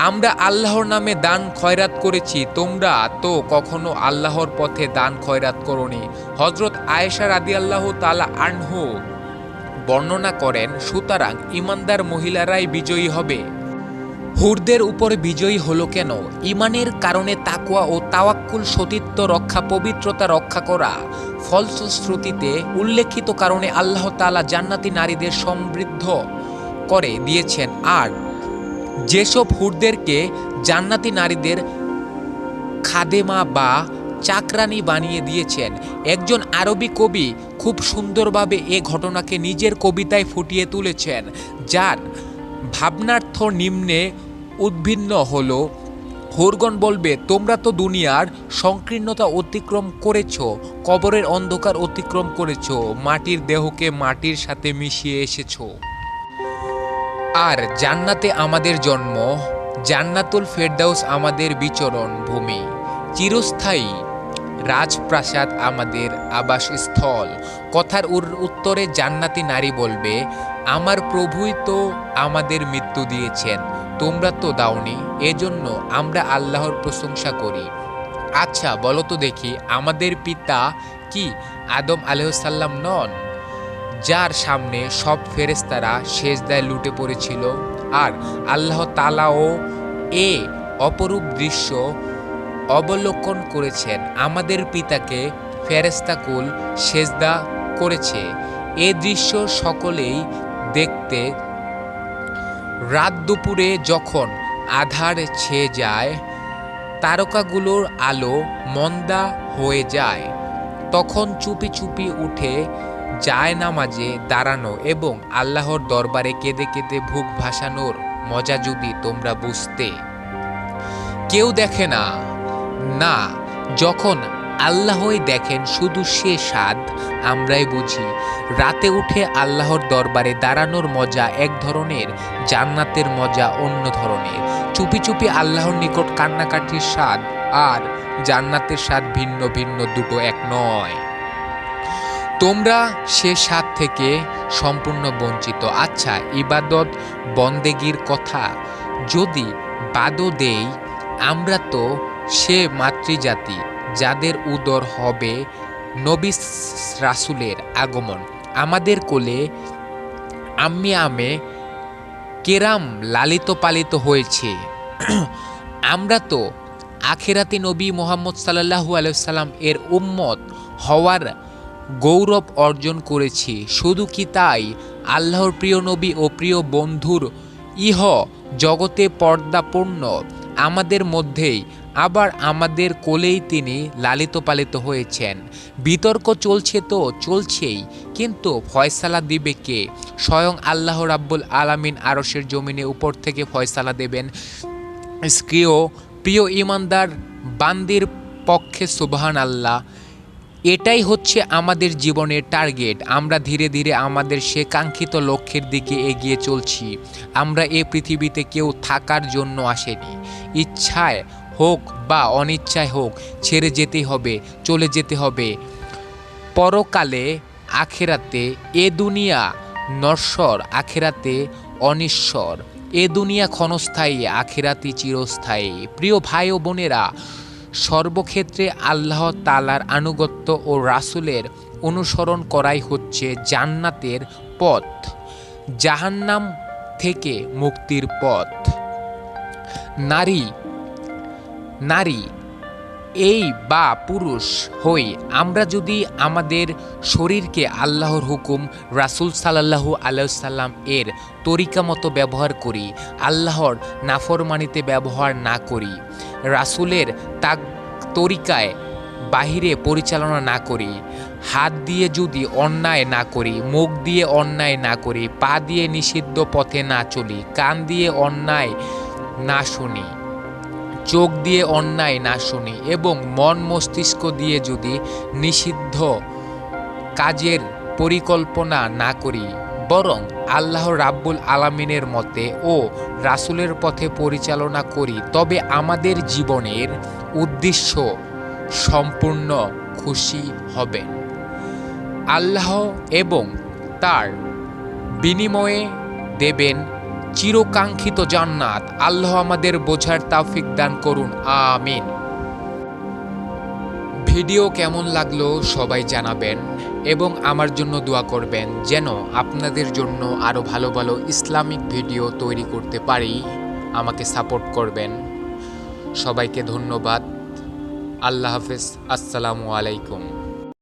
আমরা আল্লাহর নামে দান খয়রাত করেছি, তোমরা তো কখনো আল্লাহর পথে দান খয়রাত করনি। হযরত আয়েশা রাদিয়াল্লাহু তাআলা আনহু বর্ণনা করেন, সুতরাং ঈমানদার মহিলারাই বিজয়ী হবে। হুরদের উপরে বিজয়ী হলো কেন? ঈমানের কারণে তাকওয়া ও তাওয়াক্কুল, সতীত্ব রক্ষা, পবিত্রতা রক্ষা করা। ফলশ্রুতিতে উল্লেখিত কারণে আল্লাহ তাআলা জান্নাতি নারীদের সমৃদ্ধ করে দিয়েছেন। আর যেসব হুরদেরকে জান্নাতি নারীদের খাদেমা বা চাকরানি বানিয়ে দিয়েছেন, একজন আরবি কবি খুব সুন্দরভাবে এ ঘটনাকে নিজের কবিতায় ফুটিয়ে তুলেছেন, যার ভাবনার্থ নিম্নে উদ্ভিন্ন হলো। হুরগণ বলবে, তোমরা তো দুনিয়ার সংকীর্ণতা অতিক্রম করেছ, কবরের অন্ধকার অতিক্রম করেছ, মাটির দেহকে মাটির সাথে মিশিয়ে এসেছ। আর জান্নাতে আমাদের জন্ম, জান্নাতুল ফেরদাউস আমাদের বিচরণ ভূমি, চিরস্থায়ী রাজপ্রাসাদ আমাদের আবাসস্থল। কথার উত্তরে জান্নাতি নারী বলবে, আমার প্রভুই তো আমাদের মৃত্যু দিয়েছেন, তোমরা তো দাওনি, এজন্য আমরা আল্লাহর প্রশংসা করি। আচ্ছা বলো তো দেখি, আমাদের পিতা কি আদম আলাইহিসসালাম নন, যার সামনে সব ফেরেশতারা সেজদায় লুটে পড়েছিল? আর আল্লাহ তাআলাও এ অপরূপ দৃশ্য অবলোকন করেছেন। আমাদের পিতাকে ফেরেশতাকুল সেজদা করেছে। এ দৃশ্য সকলেই দেখতে। রাত দুপুরে যখন আধার ছেয়ে যায়, তারকাগুলোর আলো মন্দা হয়ে যায়, তখন চুপি চুপি উঠে জায়নামাজে দাঁড়ানো এবং আল্লাহর দরবারে কেঁদে কেঁদে বুক ভাসানোর মজা যদি তোমরা বুঝতে। কেউ দেখে না, না, যখন আল্লাহই দেখেন, শুধু সে স্বাদ আমরাই বুঝি। রাতে উঠে আল্লাহর দরবারে দাঁড়ানোর মজা এক ধরনের, জান্নাতের মজা অন্য ধরনের। চুপি চুপি আল্লাহর নিকট কান্নাকাটির স্বাদ আর জান্নাতের স্বাদ ভিন্ন ভিন্ন, দুটো এক নয়। তোমরা সে স্বাদ থেকে সম্পূর্ণ বঞ্চিত। আচ্ছা, ইবাদত বন্দেগীর কথা যদি বাদও দেই, আমরা তো সে মাতৃজাতি যাদের উদর হবে নবী রাসূলের আগমন। আমাদের কোলে আম্মি আমে কেরাম লালিত পালিত হয়েছে। আমরা তো আখিরাতি নবী মুহাম্মদ সাল্লাল্লাহু আলাইহি ওয়াসাল্লাম এর উম্মত হওয়ার গৌরব অর্জন করেছি। শুধু কি তাই, আল্লাহর প্রিয় নবী ও প্রিয় বন্ধুর ইহ জগতে পর্দাপূর্ণ আমাদের মধ্যেই, আবার আমাদের কোলেই তিনি লালিত পালিত হয়েছেন। বিতর্ক চলছে তো চলছেই, কিন্তু ফয়সালা দিবে কে? স্বয়ং আল্লাহ রাব্বুল আলামিন আরশের জমিনে উপর থেকে ফয়সালা দেবেন। প্রিয় ঈমানদার বান্দির পক্ষে সুবহানাল্লাহ। এটাই হচ্ছে আমাদের জীবনের টার্গেট। আমরা ধীরে ধীরে আমাদের সে কাঙ্ক্ষিত লক্ষ্যের দিকে এগিয়ে চলছি। আমরা এ পৃথিবীতে কেউ থাকার জন্য আসেনি। ইচ্ছায় হোক বা অনিচ্ছায় হোক, ছেড়ে যেতেই হবে, চলে যেতে হবে পরকালে। আখেরাতে এ দুনিয়া নশ্বর, আখেরাতে অনিশ্বর। এ দুনিয়া ক্ষণস্থায়ী, আখেরাতি চিরস্থায়ী। প্রিয় ভাই ও বোনেরা, সর্বক্ষেত্রে আল্লাহ তাআলার আনুগত্য ও রাসূলের অনুসরণ করাই হচ্ছে জান্নাতের পথ, জাহান্নাম থেকে মুক্তির পথ। নারী এই বা পুরুষ হই, আমরা যদি আমাদের শরীরকে আল্লাহর হুকুম, রাসূল সাল্লাল্লাহু আলাইহি সাল্লাম এর তরিকা মতো ব্যবহার করি, আল্লাহর নাফরমানিতে ব্যবহার না করি, রাসূলের তরিকায় বাহিরে পরিচালনা না করি, হাত দিয়ে যদি অন্যায় না করি, মুখ দিয়ে অন্যায় না করি, পা দিয়ে নিষিদ্ধ পথে না চলি, কান দিয়ে অন্যায় না শুনি, চোখ দিয়ে অন্যায় না শুনি এবং মন মস্তিষ্ক দিয়ে যদি নিষিদ্ধ কাজের পরিকল্পনা না করি, বরং আল্লাহ রাব্বুল আলামিনের মতে ও রাসূলের পথে পরিচালনা করি, তবে আমাদের জীবনের উদ্দেশ্য সম্পূর্ণ খুশি হবেন। আল্লাহ এবং তার বিনিময়ে দেবেন চিরকাঙ্ক্ষিত জান্নাত। আল্লাহ আমাদের বোঝার তৌফিক দান করুন, আমিন। ভিডিও কেমন লাগলো সবাই জানাবেন এবং আমার জন্য দোয়া করবেন যেন আপনাদের জন্য আরও ভালো ভালো ইসলামিক ভিডিও তৈরি করতে পারি। আমাকে সাপোর্ট করবেন। সবাইকে ধন্যবাদ। আল্লাহ হাফেজ। আসসালামু আলাইকুম।